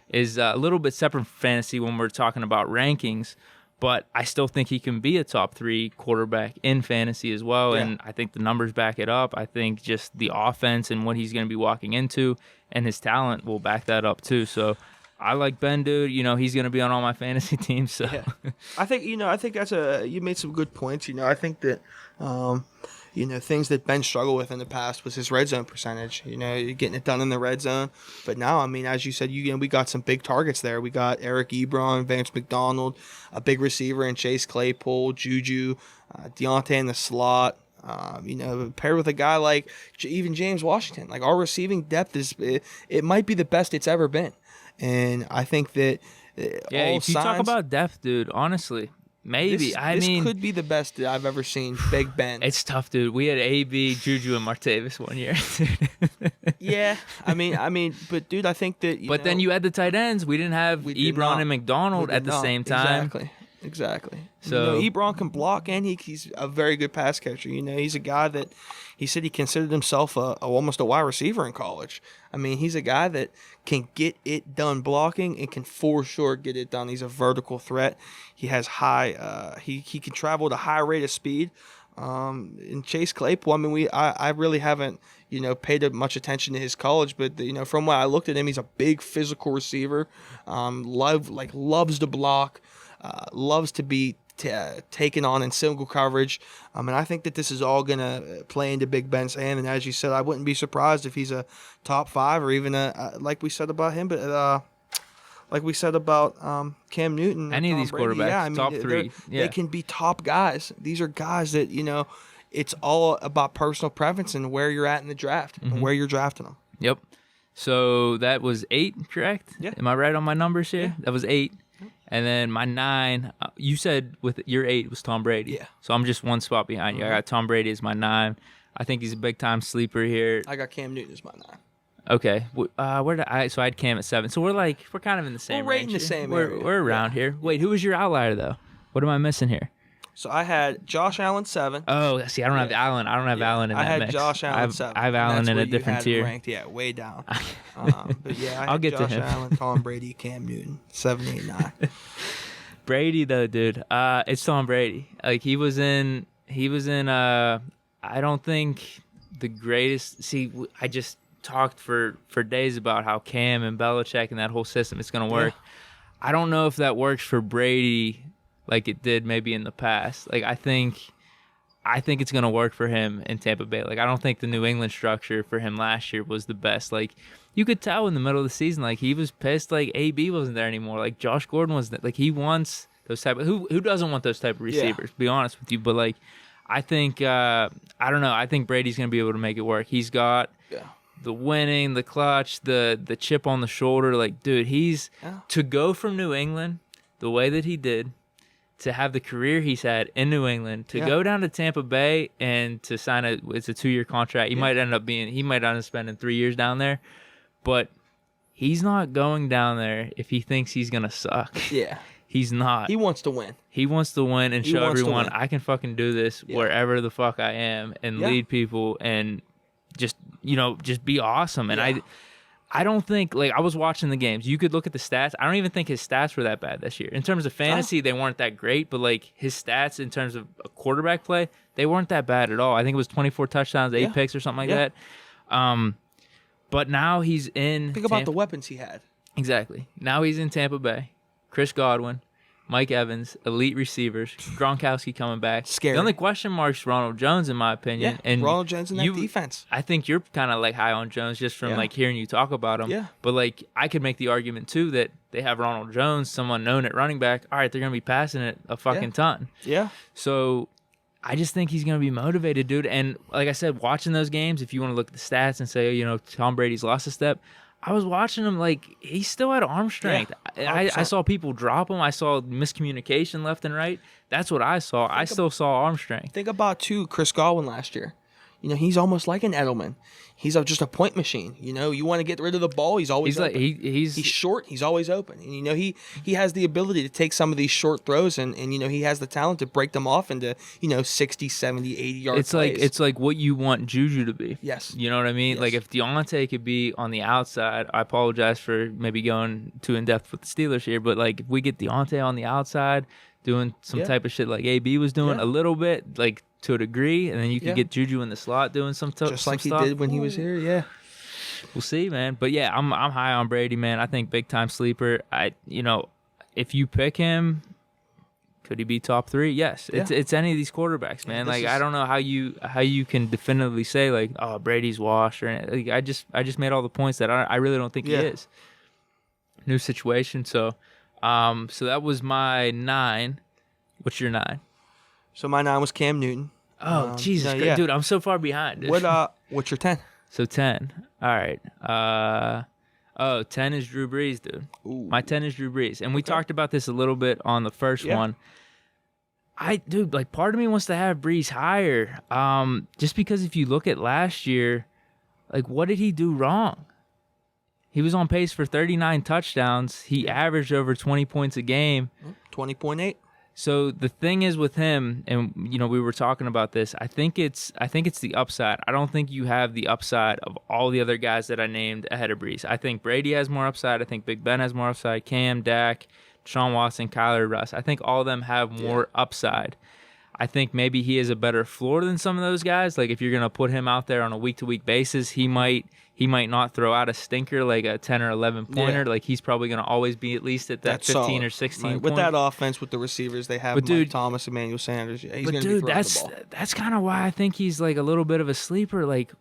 Is a little bit separate from fantasy when we're talking about rankings, but I still think he can be a top 3 quarterback in fantasy as well, and I think the numbers back it up. I think just the offense and what he's going to be walking into and his talent will back that up too. So I like Ben, dude. He's going to be on all my fantasy teams. So I think that's you made some good points. I think that things that Ben struggled with in the past was his red zone percentage. Getting it done in the red zone. But now, I mean, as you said, we got some big targets there. We got Eric Ebron, Vance McDonald, a big receiver in Chase Claypool, Juju, Deontay in the slot. Paired with a guy like even James Washington. Like our receiving depth it might be the best it's ever been. And I think that if you talk about depth, dude, honestly. Maybe. This could be the best that I've ever seen. Big Ben. It's tough, dude. We had AB, Juju, and Martavis one year. Yeah. I mean, but dude, I think that. But then you had the tight ends. We didn't have Ebron and McDonald at the same time. Exactly. So Ebron can block and he's a very good pass catcher. He's a guy that he said he considered himself almost a wide receiver in college. I mean, he's a guy that can get it done blocking and can for sure get it done. He's a vertical threat. He has high. He can travel at a high rate of speed. And Chase Claypool. I mean, I really haven't paid much attention to his college, but from what I looked at him, he's a big physical receiver. Loves to block. Loves to be taken on in single coverage. And I think that this is all going to play into Big Ben's hand. And as you said, I wouldn't be surprised if he's a top 5 or even like we said about him, but like we said about Cam Newton. Any of these Brady. quarterbacks, yeah, I mean, top 3. They can be top guys. These are guys that, it's all about personal preference and where you're at in the draft and where you're drafting them. Yep. So that was 8, correct? Yeah. Am I right on my numbers here? Yeah. That was 8. And then my 9, you said with your 8 was Tom Brady. Yeah. So I'm just one spot behind you. I got Tom Brady as my 9. I think he's a big time sleeper here. I got Cam Newton as my 9. Okay. Where did I? So I had Cam at 7. So we're kind of in the same. We're right range in the here. same area. We're around here. Wait, who was your outlier though? What am I missing here? So I had Josh Allen 7. Oh, see, I don't have Allen. I don't have Allen in that mix. mix. I had Josh Allen 7. I have Allen in a different tier. Ranked, way down. But yeah, I had Josh Allen, Tom Brady, Cam Newton, 7, 8, 9. Brady though, dude, it's Tom Brady. Like he was in. I don't think the greatest. See, I just talked for days about how Cam and Belichick and that whole system is going to work. Yeah. I don't know if that works for Brady like it did maybe in the past. Like I think I think it's going to work for him in Tampa Bay. Like, I don't think the New England structure for him last year was the best. Like, you could tell in the middle of the season, like, he was pissed, like, AB wasn't there anymore. Like, Josh Gordon was, like, he wants those type of, who doesn't want those type of receivers, to be honest with you. But, like, I think, I don't know, I think Brady's going to be able to make it work. He's got the winning, the clutch, the chip on the shoulder. Like, dude, to go from New England the way that he did, to have the career he's had in New England, to go down to Tampa Bay and to sign it's a 2-year contract. He might end up spending 3 years down there, but he's not going down there if he thinks he's gonna suck. Yeah, he's not. He wants to win. He wants to win and show everyone I can fucking do this wherever the fuck I am and lead people and just be awesome. And I don't think, like, I was watching the games. You could look at the stats. I don't even think his stats were that bad this year. In terms of fantasy, they weren't that great, but, like, his stats in terms of a quarterback play, they weren't that bad at all. I think it was 24 touchdowns, 8 picks or something like that. But now he's in... Think about the weapons he had. Exactly. Now he's in Tampa Bay. Chris Godwin, Mike Evans, elite receivers, Gronkowski coming back. Scary. The only question mark's Ronald Jones, in my opinion. Yeah, and Ronald Jones in that defense. I think you're kind of like high on Jones just from like hearing you talk about him. Yeah. But like I could make the argument too that they have Ronald Jones, someone known at running back. All right, they're gonna be passing it a fucking ton. Yeah. So I just think he's gonna be motivated, dude. And like I said, watching those games, if you want to look at the stats and say, Tom Brady's lost a step. I was watching him, like, he still had arm strength. Yeah, I saw people drop him. I saw miscommunication left and right. That's what I saw. I still saw arm strength. Think about, too, Chris Godwin last year. He's almost like an Edelman. He's just a point machine. You want to get rid of the ball, he's always open. He's short, he's always open. And, he has the ability to take some of these short throws and he has the talent to break them off into, 60, 70, 80-yard plays. It's like what you want Juju to be. Yes. You know what I mean? Yes. Like if Deontay could be on the outside, I apologize for maybe going too in-depth with the Steelers here, but like if we get Deontay on the outside doing some type of shit like AB was doing a little bit, like to a degree, and then you could get Juju in the slot doing some just like stuff. He did when he was here. Yeah, we'll see, man. But yeah, I'm high on Brady, man. I think big time sleeper. If you pick him, could he be top 3? Yes. It's any of these quarterbacks, man. Like I don't know how you can definitively say like, oh, Brady's washed or anything. Like, I just made all the points that I really don't think he is. New situation, so that was my 9. What's your 9? So my 9 was Cam Newton. Oh, Jesus Christ. Dude, I'm so far behind. What's your 10? So 10. All right. 10 is Drew Brees, dude. Ooh. My 10 is Drew Brees. And we talked about this a little bit on the first one. Part of me wants to have Brees higher. Just because if you look at last year, like, what did he do wrong? He was on pace for 39 touchdowns. He averaged over 20 points a game. 20.8. So the thing is with him, and we were talking about this. I think it's the upside. I don't think you have the upside of all the other guys that I named ahead of Brees. I think Brady has more upside. I think Big Ben has more upside. Cam, Dak, Deshaun Watson, Kyler, Russ. I think all of them have more upside. I think maybe he has a better floor than some of those guys. Like if you're gonna put him out there on a week-to-week basis, he might not throw out a stinker like a 10 or 11 pointer. Yeah. Like he's probably gonna always be at least at that 15 solid. Or 16 right. With that offense, with the receivers they have, Mike Thomas, Emmanuel Sanders. He's gonna be throwing the ball. That's kind of why I think he's like a little bit of a sleeper. Like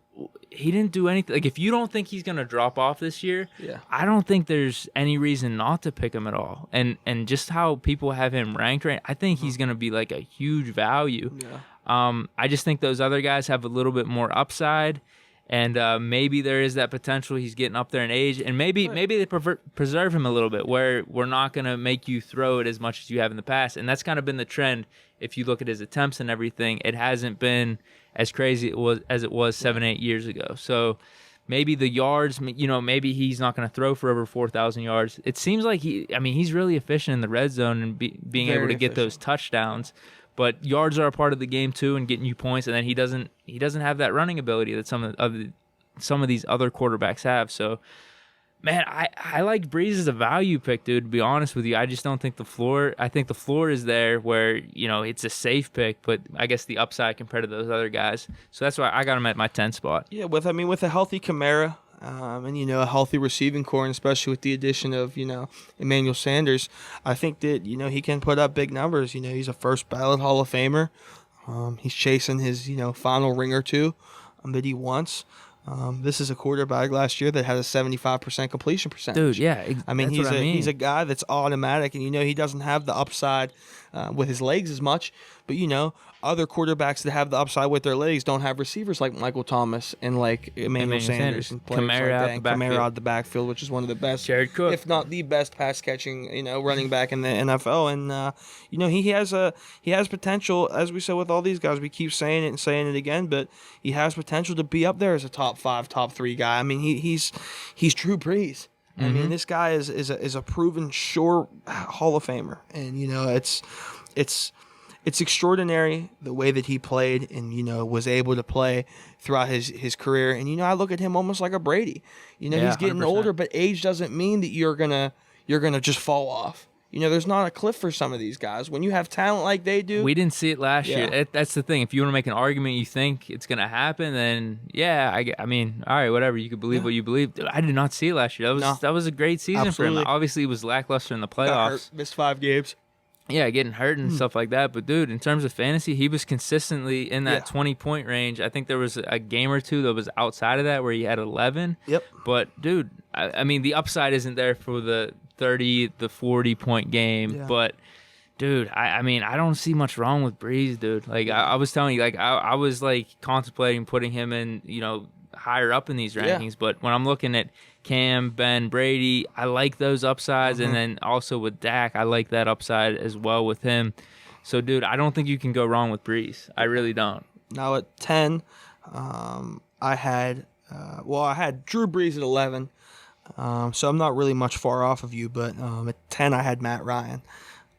he didn't do anything. Like if you don't think he's gonna drop off this year, I don't think there's any reason not to pick him at all. And just how people have him ranked, right? I think he's gonna be like a huge value. Yeah. I just think those other guys have a little bit more upside. And maybe there is that potential. He's getting up there in age, and maybe they preserve him a little bit, where we're not going to make you throw it as much as you have in the past. And that's kind of been the trend. If you look at his attempts and everything, it hasn't been as crazy as it was 7-8 years ago. So maybe the yards, maybe he's not going to throw for over 4,000 yards. It seems like he's really efficient in the red zone and being able to get those touchdowns. But yards are a part of the game too, and getting you points. And then he doesn't have that running ability that some of these other quarterbacks have. So, man, I like Brees as a value pick, dude. To be honest with you, I just don't think the floor. I think the floor is there where it's a safe pick, but I guess the upside compared to those other guys. So that's why I got him at my 10 spot. Yeah, with a healthy Kamara. And a healthy receiving core, and especially with the addition of Emmanuel Sanders, I think that he can put up big numbers. He's a first ballot Hall of Famer. He's chasing his, final ring or two that he wants. This is a quarterback last year that had a 75% completion percentage. Dude, yeah. He's a guy that's automatic, and he doesn't have the upside with his legs as much. But other quarterbacks that have the upside with their legs don't have receivers like Michael Thomas and like Emmanuel Sanders and players Calimary out the backfield, which is one of the best, Jared Cook, if not the best pass catching running back in the NFL. And he has potential, as we said with all these guys. We keep saying it and saying it again, but he has potential to be up there as a top 5, top 3 guy. I mean, he's Drew Brees. I mean, this guy is a proven sure Hall of Famer, and it's extraordinary the way that he played and was able to play throughout his career. And I look at him almost like a Brady. He's getting 100%. Older, but age doesn't mean that you're gonna just fall off. There's not a cliff for some of these guys. When you have talent like they do. We didn't see it last year. That's the thing. If you want to make an argument you think it's going to happen, then, I mean, all right, whatever. You could believe what you believe. Dude, I did not see it last year. That was a great season for him. Obviously, it was lackluster in the playoffs. Got hurt, missed 5 games. Yeah, getting hurt and stuff like that. But, dude, in terms of fantasy, he was consistently in that 20-point range. I think there was a game or two that was outside of that where he had 11. Yep. But, dude, I mean, the upside isn't there for the 30, the 40-point game. Yeah. But, dude, I mean, I don't see much wrong with Breeze, dude. Like, I was telling you, like, I was, like, contemplating putting him in, higher up in these rankings. Yeah. But when I'm looking at Cam, Ben, Brady, I like those upsides. And then also with Dak, I like that upside as well with him. So, dude, I don't think you can go wrong with Breeze. I really don't. Now at 10, I had Drew Brees at 11. So I'm not really much far off of you, but at 10 I had Matt Ryan.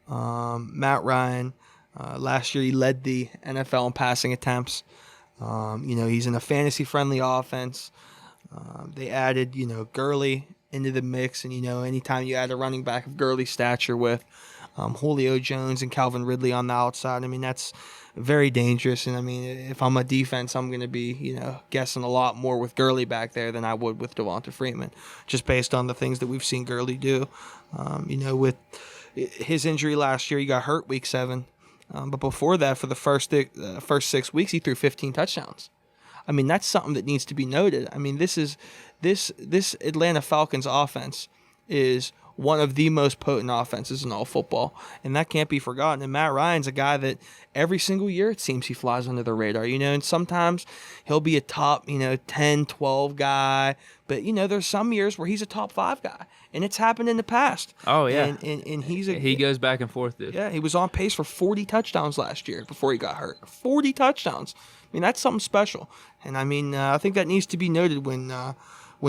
Matt Ryan, last year he led the NFL in passing attempts. He's in a fantasy-friendly offense. They added, Gurley into the mix, and anytime you add a running back of Gurley's stature with Julio Jones and Calvin Ridley on the outside, I mean that's very dangerous. And I mean, if I'm a defense, I'm going to be, guessing a lot more with Gurley back there than I would with Devonta Freeman, just based on the things that we've seen Gurley do. With his injury last year, he got hurt week 7. But before that, for the first 6 weeks, he threw 15 touchdowns. I mean, that's something that needs to be noted. I mean, this Atlanta Falcons offense is one of the most potent offenses in all football, and that can't be forgotten. And Matt Ryan's a guy that every single year it seems he flies under the radar, and sometimes he'll be a top, 10, 12 guy, but, there's some years where he's a top 5 guy, and it's happened in the past. Oh, yeah. And he goes back and forth, dude. Yeah, he was on pace for 40 touchdowns last year before he got hurt. 40 touchdowns. I mean, that's something special. And, I mean, I think that needs to be noted when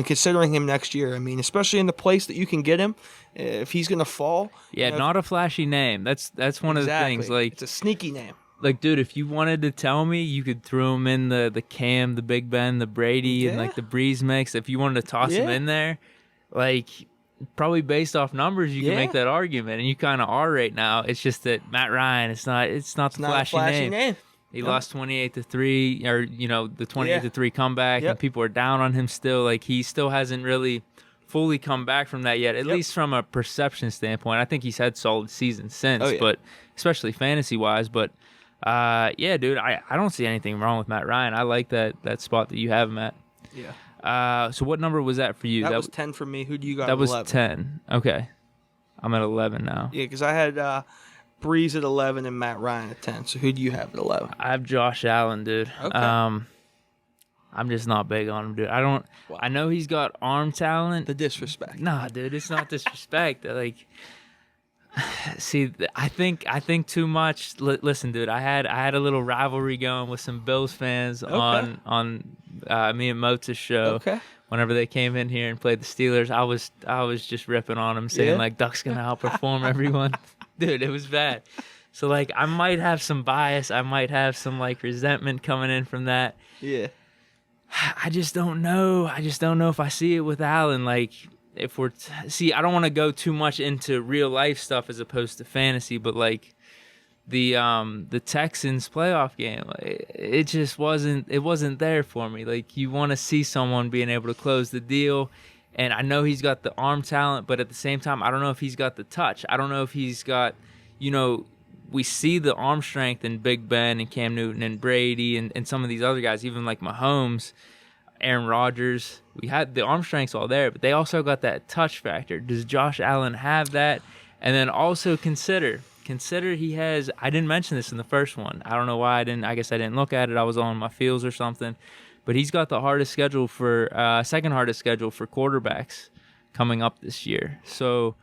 considering him next year. I mean, especially in the place that you can get him, if he's going to fall. Yeah, not a flashy name. That's one of the things. Like, it's a sneaky name. Like, dude, if you wanted to tell me, you could throw him in the Cam, the Big Ben, the Brady, and, like, the Breeze mix. If you wanted to toss him in there, like, probably based off numbers, you can make that argument. And you kind of are right now. It's just that Matt Ryan, it's not the flashy name. He lost 28-3, or the 28-3 comeback, and people are down on him still. Like, he still hasn't really fully come back from that yet, at least from a perception standpoint. I think he's had solid seasons since, but especially fantasy wise. But dude, I don't see anything wrong with Matt Ryan. I like that spot that you have him at. Yeah. So what number was that for you? That was 10 for me. Who do you got? That was 11? 10. Okay, I'm at 11 now. Yeah, because I had Breeze at 11 and Matt Ryan at 10. So who do you have at 11? I have Josh Allen, dude. Okay. I'm just not big on him, dude. I know he's got arm talent. The disrespect. Nah, dude, it's not disrespect. Like, see, I think too much. Listen, dude, I had a little rivalry going with some Bills fans on me and Motz's show. Okay. Whenever they came in here and played the Steelers, I was just ripping on them, saying like Duck's gonna outperform everyone. Dude, it was bad. So, like, I might have some bias. I might have some, like, resentment coming in from that. Yeah. I just don't know. I just don't know if I see it with Allen. Like, if we're... I don't want to go too much into real-life stuff as opposed to fantasy, but, like, the Texans playoff game, it just wasn't there for me. Like, you want to see someone being able to close the deal. And I know he's got the arm talent, but at the same time, I don't know if he's got the touch. I don't know if he's got, we see the arm strength in Big Ben and Cam Newton and Brady and some of these other guys, even like Mahomes, Aaron Rodgers. We had the arm strength's all there, but they also got that touch factor. Does Josh Allen have that? And then also consider he has, I didn't mention this in the first one. I don't know why I guess I didn't look at it. I was on my feels or something. But he's got the hardest schedule second hardest schedule for quarterbacks coming up this year. So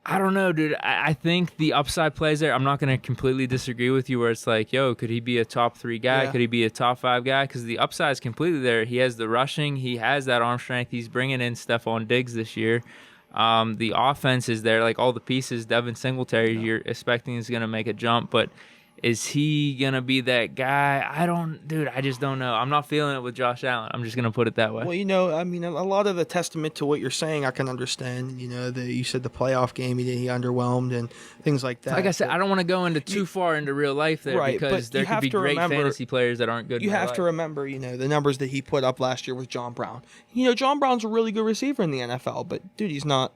I don't know, dude. I think the upside plays there. I'm not going to completely disagree with you where it's like, yo, could he be a top 3 guy? Yeah. Could he be a top 5 guy? Because the upside is completely there. He has the rushing. He has that arm strength. He's bringing in Stephon Diggs this year. The offense is there, like all the pieces. Devin Singletary, you're expecting is going to make a jump, but is he going to be that guy? I just don't know. I'm not feeling it with Josh Allen. I'm just going to put it that way. Well, I mean, a lot of the testament to what you're saying, I can understand. You said the playoff game, he underwhelmed and things like that. Like I said, I don't want to go into too far into real life there, right, because there could be great fantasy players that aren't good. You have to remember, the numbers that he put up last year with John Brown. John Brown's a really good receiver in the NFL, but dude, he's not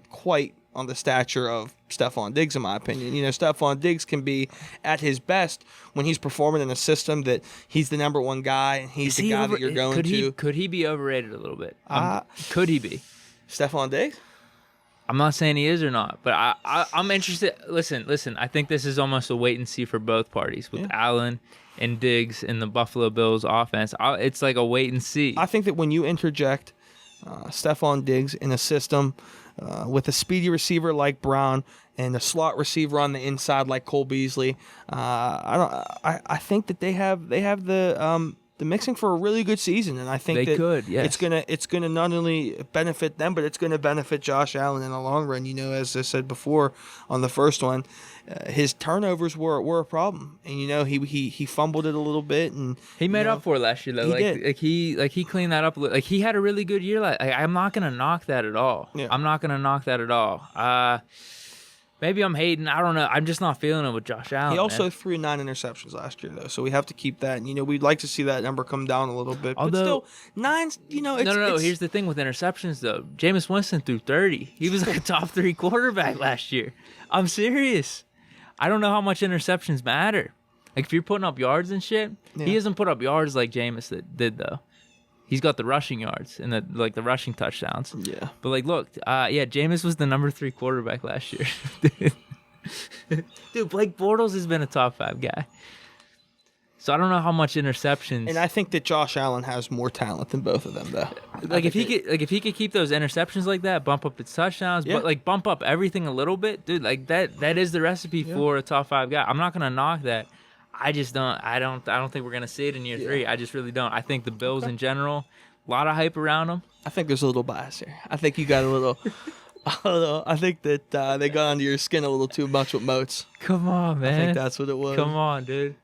quite on the stature of Stephon Diggs, in my opinion. Stephon Diggs can be at his best when he's performing in a system that he's the number 1 guy and he's the guy that you're going to. Could he be overrated a little bit? Could he be? Stephon Diggs? I'm not saying he is or not, but I'm interested. Listen, I think this is almost a wait and see for both parties with Allen and Diggs in the Buffalo Bills offense. It's like a wait and see. I think that when you interject Stephon Diggs in a system with a speedy receiver like Brown and a slot receiver on the inside like Cole Beasley, I think that they have the mixing for a really good season, and I think it's gonna not only benefit them, but it's gonna benefit Josh Allen in the long run. As I said before on the first one, his turnovers were a problem, and he fumbled it a little bit, and he made up for it last year though. He cleaned that up. Like he had a really good year. I'm not gonna knock that at all. Yeah. I'm not gonna knock that at all. Maybe I'm hating. I don't know. I'm just not feeling it with Josh Allen. He also threw 9 interceptions last year, though, so we have to keep that. And, we'd like to see that number come down a little bit. Although, but still, 9's, No. Here's the thing with interceptions, though. Jameis Winston threw 30. He was like a top 3 quarterback last year. I'm serious. I don't know how much interceptions matter. Like, if you're putting up yards and shit, he doesn't put up yards like Jameis did, though. He's got the rushing yards and the rushing touchdowns. Yeah. But look, Jameis was the number 3 quarterback last year. Dude, Blake Bortles has been a top 5 guy. So I don't know how much interceptions. And I think that Josh Allen has more talent than both of them, though. If he could keep those interceptions like that, bump up its touchdowns, but bump up everything a little bit, dude. That is the recipe for a top 5 guy. I'm not gonna knock that. I just don't. I don't think we're gonna see it in year 3. I just really don't. I think the Bills in general, a lot of hype around them. I think there's a little bias here. I think you got a little. I don't know. I think that they got under your skin a little too much with Moats. Come on, man. I think that's what it was. Come on, dude.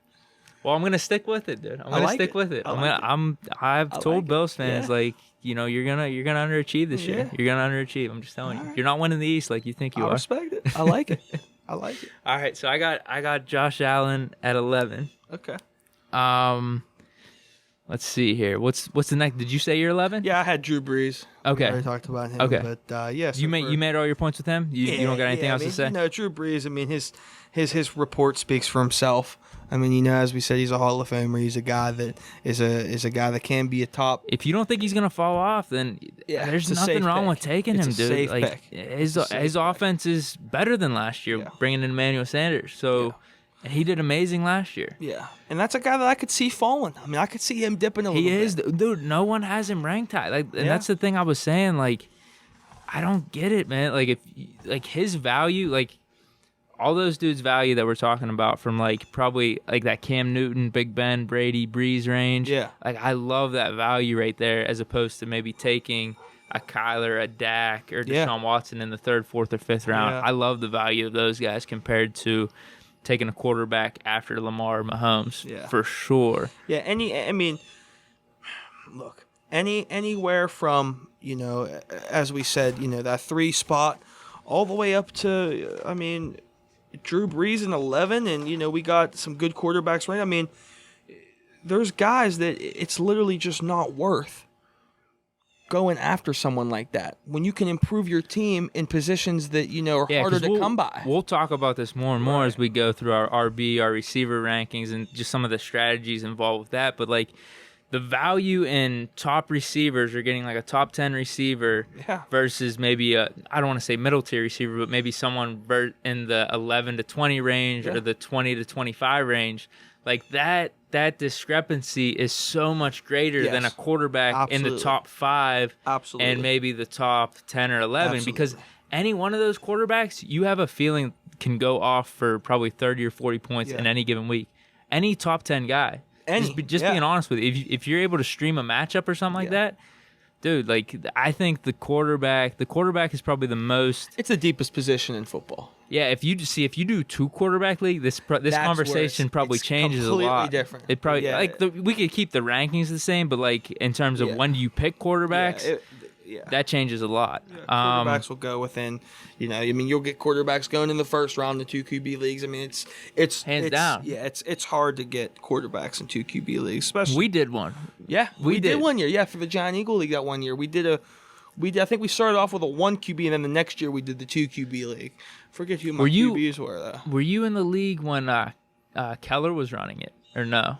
Well, I'm gonna stick with it, dude. I'm gonna stick with it. I've told Bills fans you're gonna underachieve this year. You're gonna underachieve. I'm just telling you. You're not winning the East like you think you are. I respect it. I like it. I like it. All right, so I got Josh Allen at 11. Okay. Let's see here. What's the next? Did you say you're 11? Yeah, I had Drew Brees. Okay. We already talked about him. Okay. But yeah. So you made all your points with him. You don't got anything else to say? No, Drew Brees. I mean, his report speaks for himself. I mean, as we said, he's a Hall of Famer. He's a guy that is a guy that can be a top. If you don't think he's gonna fall off, then there's nothing wrong with taking him, dude. His offense is better than last year, bringing in Emmanuel Sanders. So. And he did amazing last year. Yeah. And that's a guy that I could see falling. I mean, I could see him dipping a little bit. He is. Dude, no one has him ranked high. And that's the thing I was saying. I don't get it, man. If his value, all those dudes' value that we're talking about from, probably, that Cam Newton, Big Ben, Brady, Breeze range. Yeah. I love that value right there as opposed to maybe taking a Kyler, a Dak, or Deshaun Watson in the 3rd, 4th, or 5th round. Yeah. I love the value of those guys compared to taking a quarterback after Lamar or Mahomes, for sure. Yeah, anywhere from, as we said, that 3 spot all the way up to, Drew Brees in 11, and, we got some good quarterbacks, right? I mean, there's guys that it's literally just not worth going after someone like that when you can improve your team in positions that are harder to come by? We'll talk about this more and more as we go through our RB, our receiver rankings, and just some of the strategies involved with that. But like the value in top receivers or getting like a top 10 receiver versus maybe I don't want to say middle tier receiver, but maybe someone in the 11 to 20 range or the 20 to 25 range, like that discrepancy is so much greater than a quarterback in the top 5 and maybe the top 10 or 11 because any one of those quarterbacks you have a feeling can go off for probably 30 or 40 points in any given week. Any top 10 guy. Just being honest with you, if you're able to stream a matchup or something like that, dude, like I think the quarterback is probably the most. It's the deepest position in football. Yeah, if you do 2 quarterback league, this conversation probably changes a lot. Completely different. It probably we could keep the rankings the same, but like in terms of when do you pick quarterbacks, that changes a lot. Quarterbacks will go within, you'll get quarterbacks going in the first round in 2 QB leagues. I mean, it's hands down. Yeah, it's hard to get quarterbacks in 2 QB leagues, especially. We did one. Yeah, we did 1 year. Yeah, for the Giant Eagle League that 1 year. I think we started off with a 1 QB, and then the next year we did the 2 QB league. Forget who my QBs were, though. Were you in the league when Keller was running it, or no?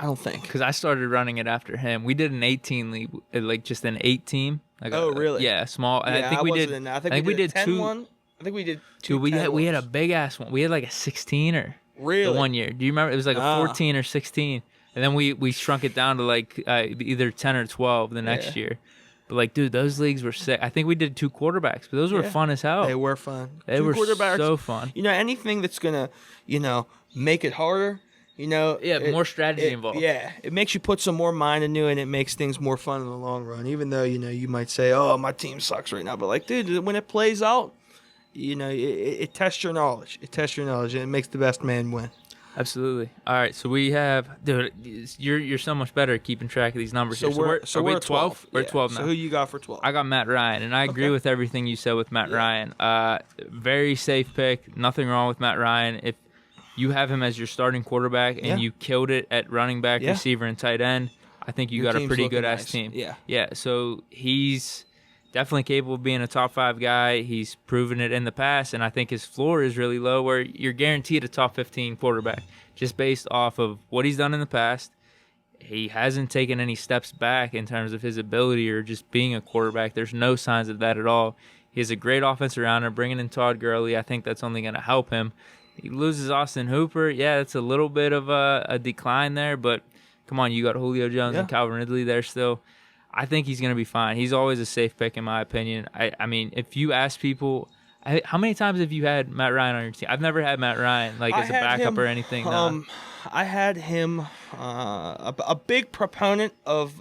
I don't think. Because I started running it after him. We did an 18 league, like just an 8 team. Like really? Yeah, small. Yeah, I think we did. I think we did 2. I think we did 2. Dude, we had a big ass one. We had like a 16er. Really? The 1 year. Do you remember? It was like a 14 or 16, and then we shrunk it down to like either 10 or 12 the next year. But like, dude, those leagues were sick. I think we did 2 quarterbacks, but those were fun as hell. They were fun. They were so fun. Anything that's gonna, make it harder. More strategy involved. Yeah, it makes you put some more mind into it, and it makes things more fun in the long run. Even though you might say, "Oh, my team sucks right now," but like, dude, when it plays out, it tests your knowledge. It tests your knowledge, and it makes the best man win. Absolutely. All right, so we have, dude. You're so much better at keeping track of these numbers. So we're at 12. We're 12 now. So who you got for 12? I got Matt Ryan, and I agree with everything you said with Matt Ryan. Very safe pick. Nothing wrong with Matt Ryan. If you have him as your starting quarterback and you killed it at running back, receiver, and tight end, I think you got a pretty good ass team. Yeah. So he's definitely capable of being a top 5 guy. He's proven it in the past, and I think his floor is really low where you're guaranteed a top 15 quarterback just based off of what he's done in the past. He hasn't taken any steps back in terms of his ability or just being a quarterback. There's no signs of that at all. He has a great offense around him. Bringing in Todd Gurley, I think that's only going to help him. He loses Austin Hooper. Yeah, it's a little bit of a decline there, but come on, you got Julio Jones and Calvin Ridley there still. I think he's going to be fine. He's always a safe pick in my opinion. I mean, if you ask people, how many times have you had Matt Ryan on your team? I've never had Matt Ryan as a backup or anything. I had him, a big proponent of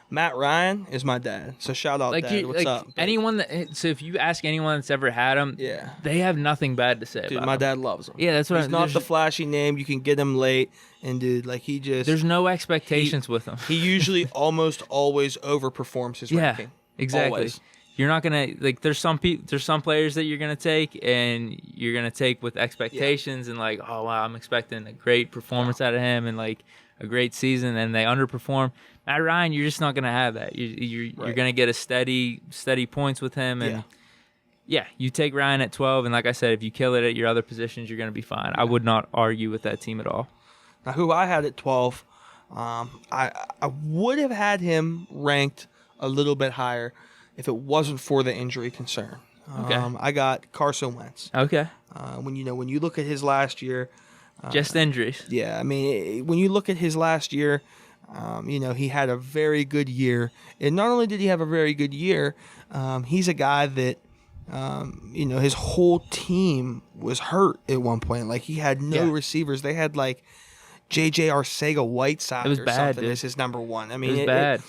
Matt Ryan is my dad. So shout out, Dad. What's up? So if you ask anyone that's ever had him, they have nothing bad to say about him. My dad loves him. Yeah, that's what He's not the flashy name. You can get him late. And, dude, there's no expectations with him. He usually almost always overperforms his ranking. Exactly. Always. You're not gonna there's some players that you're gonna take and you're gonna take with expectations and oh wow, I'm expecting a great performance out of him and a great season, and they underperform. Matt Ryan, you're just not gonna have that. You're gonna get a steady points with him, and you take Ryan at 12, and like I said, if you kill it at your other positions, you're gonna be fine. I would not argue with that team at all. Now, who I had at 12, I would have had him ranked a little bit higher if it wasn't for the injury concern. Okay. I got Carson Wentz. Okay. When you look at his last year, just injuries. Yeah, I mean, when you look at his last year, he had a very good year, and not only did he have a very good year, he's a guy that, his whole team was hurt at one point. Like he had no receivers. They had J.J. Arcega-Whiteside or bad, something as his number 1. I mean, it was bad.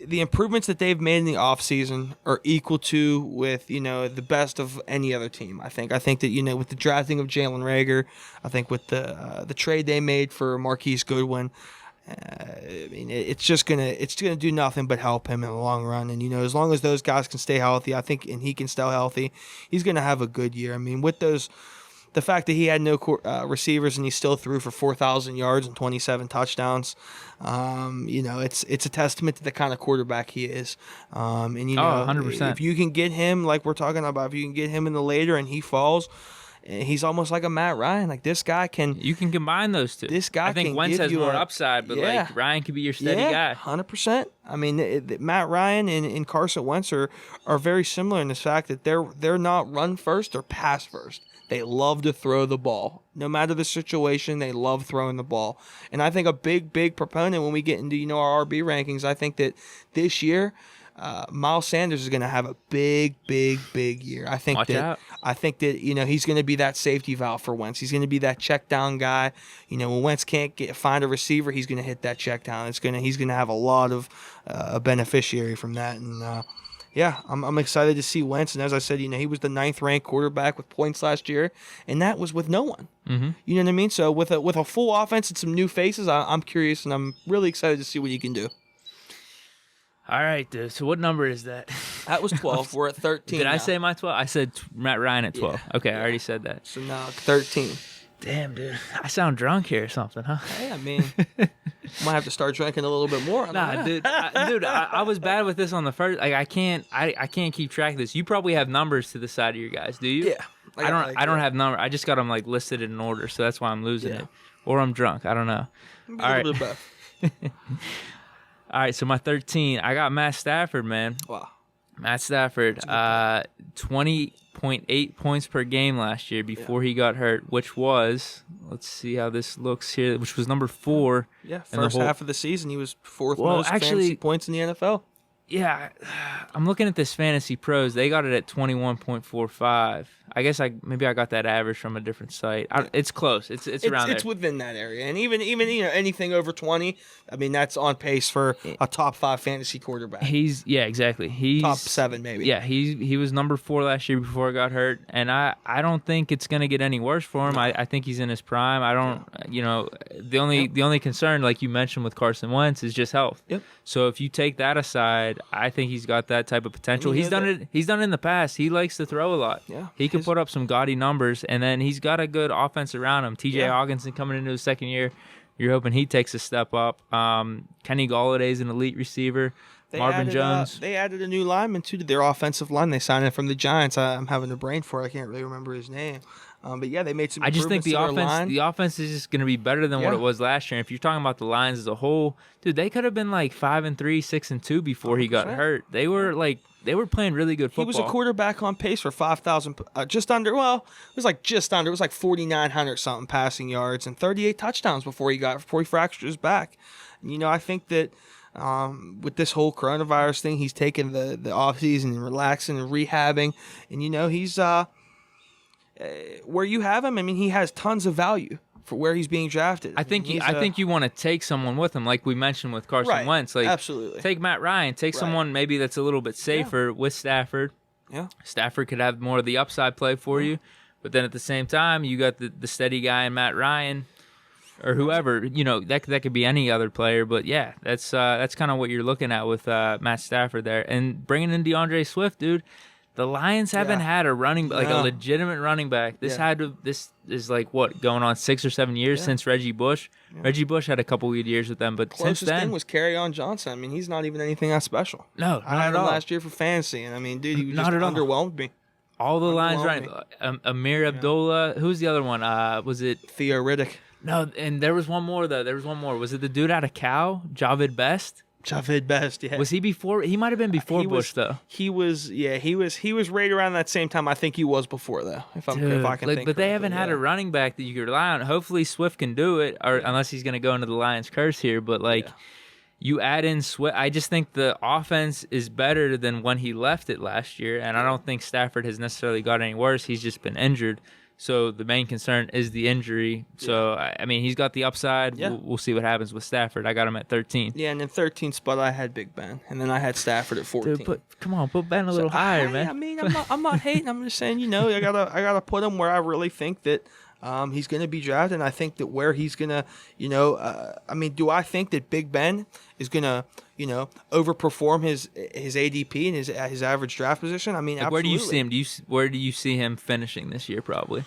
The improvements that they've made in the offseason are equal to with, the best of any other team, I think. I think that, with the drafting of Jalen Reagor, I think with the trade they made for Marquise Goodwin, it's gonna do nothing but help him in the long run. And, as long as those guys can stay healthy, I think, and he can stay healthy, he's gonna have a good year. I mean, with those the fact that he had no receivers and he still threw for 4,000 yards and 27 touchdowns, it's a testament to the kind of quarterback he is. 100%. If you can get him, like we're talking about, if you can get him in the later and he falls, he's almost like a Matt Ryan. Like this guy can. You can combine those two. This guy. I think Wentz has more upside, but like Ryan could be your steady guy. 100%. I mean, Matt Ryan and Carson Wentz are very similar in the fact that they're not run first or pass first. They love to throw the ball. No matter the situation, they love throwing the ball. And I think a big proponent when we get into our RB rankings, I think that this year. Miles Sanders is going to have a big year. I think that he's going to be that safety valve for Wentz. He's going to be that check down guy. When Wentz can't find a receiver, he's going to hit that check down. He's going to have a lot of a beneficiary from that. And I'm excited to see Wentz. And as I said, he was the 9th ranked quarterback with points last year, and that was with no one. Mm-hmm. You know what I mean? So with a full offense and some new faces, I'm curious, and I'm really excited to see what he can do. All right, dude. So what number is that? That was 12. We're at 13 Did now. I say my 12? I said Matt Ryan at 12. Yeah. Okay, I already said that. So now 13. Damn, dude. I sound drunk here or something, huh? Hey, I mean, might have to start drinking a little bit more. Nah, dude. I was bad with this on the first. Like, I can't keep track of this. You probably have numbers to the side of your guys, do you? Yeah. I don't have numbers. I just got them like listed in order, so that's why I'm losing it. Or I'm drunk. I don't know. All right. A little bit both. All right, so my 13, I got Matt Stafford, man. Wow. Matt Stafford, 20.8 points per game last year before he got hurt, which was, let's see how this looks here, which was number 4. Yeah, first half of the season, he was 4th most fantasy points in the NFL. Yeah, I'm looking at this Fantasy Pros. They got it at 21.45. I guess maybe I got that average from a different site. It's close. It's around there. It's within that area, and even anything over 20, I mean that's on pace for a top 5 fantasy quarterback. Exactly. He's top 7 maybe. Yeah, he was number 4 last year before he got hurt, and I don't think it's gonna get any worse for him. No. I think he's in his prime. I don't the only concern, like you mentioned with Carson Wentz, is just health. Yep. So if you take that aside, I think he's got that type of potential. He's done it in the past. He likes to throw a lot. Yeah. He can put up some gaudy numbers, and then he's got a good offense around him. TJ Augustine coming into his second year. You're hoping he takes a step up. Kenny Galladay's an elite receiver. Marvin Jones. They added a new lineman to their offensive line. They signed him from the Giants. I'm having a brain for it. I can't really remember his name. But yeah, they made some. I just think the line. offense is just going to be better than what it was last year. And if you're talking about the Lions as a whole, dude, they could have been like 5-3, 6-2 before he got hurt. They were playing really good football. He was a quarterback on pace for 5,000, just under. Well, it was like 4,900 something passing yards and 38 touchdowns before he fractured his back. And, I think that. With this whole coronavirus thing, he's taking the off season and relaxing and rehabbing, and he's where you have him. I mean, he has tons of value for where he's being drafted. I think you want to take someone with him, like we mentioned with Carson Wentz. Like, absolutely, take Matt Ryan, take someone maybe that's a little bit safer with Stafford. Yeah, Stafford could have more of the upside play for you, but then at the same time, you got the steady guy in Matt Ryan. Or whoever, that could be any other player, but yeah, that's kind of what you're looking at with Matt Stafford there, and bringing in DeAndre Swift, dude. The Lions haven't had a a legitimate running back. This is like what, going on 6 or 7 years since Reggie Bush. Yeah. Reggie Bush had a couple good years with them, but closest since then thing was Kerryon Johnson. I mean, he's not even anything that special. No, I had him last year for fantasy, and I mean, dude, he just underwhelmed me. All the Lions running, Amir Abdullah. Who's the other one? Was it Theo Riddick? No, and there was one more though. Was it the dude out of Cal, Javid Best? Javid Best, yeah. Was he before? He might have been before Bush though. He was right around that same time. I think he was before though. If I can think. But they haven't had a running back that you could rely on. Hopefully Swift can do it, or unless he's going to go into the Lions' curse here. But you add in Swift, I just think the offense is better than when he left it last year, and I don't think Stafford has necessarily got any worse. He's just been injured. So the main concern is the injury. So, I mean, he's got the upside. Yeah. We'll see what happens with Stafford. I got him at 13. Yeah, and in 13th spot, I had Big Ben. And then I had Stafford at 14. Dude, come on, put Ben a little higher, man. I mean, I'm not hating. I'm just saying, I gotta put him where I really think that he's going to be drafted. And I think that where he's going to, do I think that Big Ben is going to, overperform his ADP and his average draft position? I mean, absolutely. Where do you see him? Where do you see him finishing this year? Probably.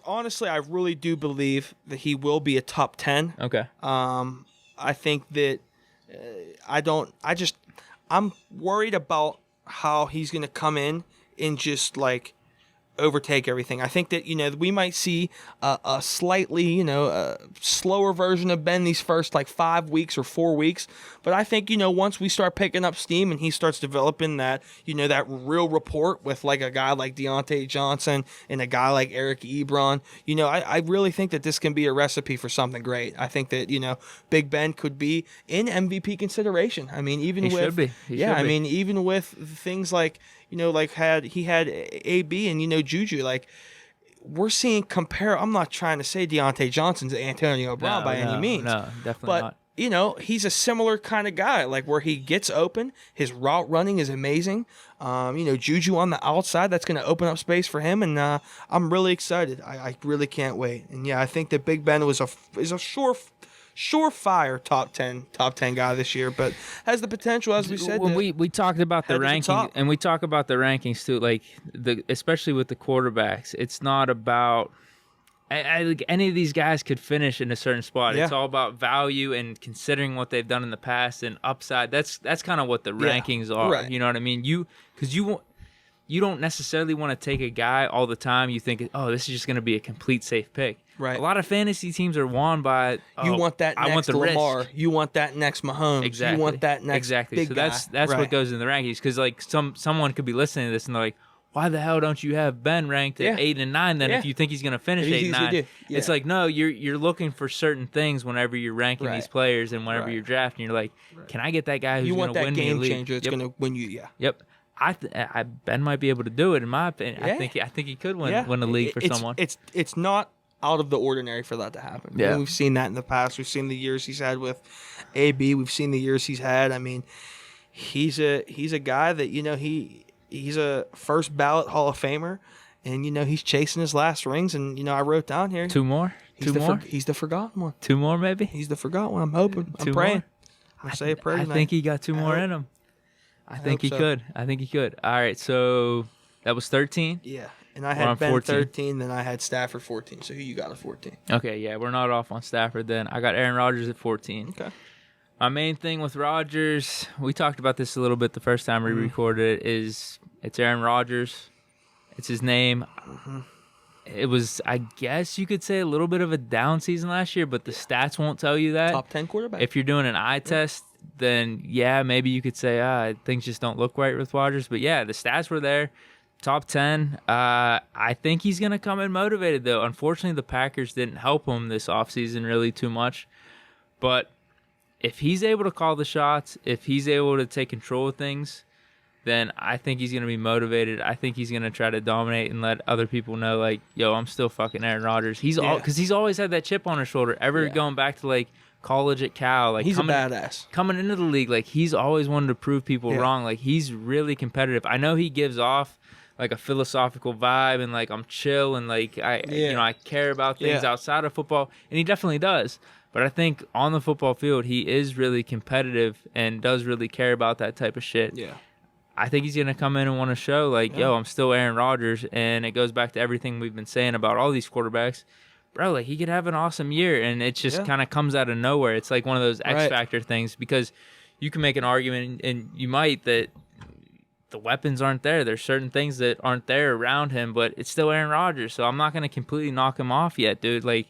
Honestly, I really do believe that he will be a top 10. Okay. I think that I'm worried about how he's going to come in and just like overtake everything. I think that, we might see a slightly, a slower version of Ben these first like 5 weeks or 4 weeks. But I think, once we start picking up steam and he starts developing that, that real rapport with like a guy like Deontay Johnson and a guy like Eric Ebron, I really think that this can be a recipe for something great. I think that, Big Ben could be in MVP consideration. I mean, even he with, should be. I mean, even with things like, like he had AB and, Juju, like we're seeing I'm not trying to say Deontay Johnson's Antonio Brown by any means. No, definitely not. He's a similar kind of guy, like where he gets open, his route running is amazing. Juju on the outside, that's going to open up space for him, and I'm really excited. I really can't wait. And yeah, I think that Big Ben is a surefire top 10 guy this year, but has the potential, as we said. When we talked about the rankings, and we talk about the rankings too, like especially with the quarterbacks, it's not about like any of these guys could finish in a certain spot. Yeah. It's all about value and considering what they've done in the past and upside. That's kind of what the rankings are. Right. You know what I mean? Because you don't necessarily want to take a guy all the time. You think, oh, this is just going to be a complete safe pick. Right. A lot of fantasy teams are won by. You want that next Lamar. Risk. You want that next Mahomes. Exactly. You want that next big guy. So that's what goes in the rankings. Because like someone could be listening to this and they're like, why the hell don't you have Ben ranked at 8 and 9 then if you think he's going to finish 8 and 9? Yeah. It's like, no, you're looking for certain things whenever you're ranking these players and whenever you're drafting. You're like, can I get that guy who's going to win me a league? You want that game changer that's going to win you, Yep. Ben might be able to do it in my opinion. I think he could win a league for someone. It's not out of the ordinary for that to happen. Yeah. We've seen that in the past. We've seen the years he's had with AB. We've seen the years he's had. I mean, he's a guy that, he's a first ballot Hall of Famer, and he's chasing his last rings. And I wrote down here 2 more. He's the forgotten one. 2 more, maybe. He's the forgotten one. I'm hoping. I'm praying. I say a prayer. I think he got 2 more in him. I think he could. All right, so that was 13. Yeah, and I had Ben 13, then I had Stafford 14. So who you got at 14? Okay, yeah, we're not off on Stafford then. I got Aaron Rodgers at 14. Okay. My main thing with Rodgers, we talked about this a little bit the first time we recorded it, is it's Aaron Rodgers. It's his name. Mm-hmm. It was, I guess you could say, a little bit of a down season last year, but the stats won't tell you that. Top 10 quarterback. If you're doing an eye test, then maybe you could say, things just don't look right with Rodgers. But yeah, the stats were there. Top 10. I think he's going to come in motivated, though. Unfortunately, the Packers didn't help him this offseason really too much. But if he's able to call the shots, if he's able to take control of things, then I think he's going to be motivated. I think he's going to try to dominate and let other people know, like, yo, I'm still fucking Aaron Rodgers. Because he's always had that chip on his shoulder. Going back to, like, college at Cal. Like, he's a badass. Coming into the league, like, he's always wanted to prove people wrong. Like, he's really competitive. I know he gives off, like, a philosophical vibe and, like, I'm chill and, like, I care about things outside of football. And he definitely does. But I think on the football field, he is really competitive and does really care about that type of shit. Yeah. I think he's going to come in and want to show, like, yo, I'm still Aaron Rodgers. And it goes back to everything we've been saying about all these quarterbacks. Bro, like, he could have an awesome year. And it just kind of comes out of nowhere. It's like one of those X Factor things, because you can make an argument, and you might, that the weapons aren't there. There's certain things that aren't there around him, but it's still Aaron Rodgers. So I'm not going to completely knock him off yet, dude. Like,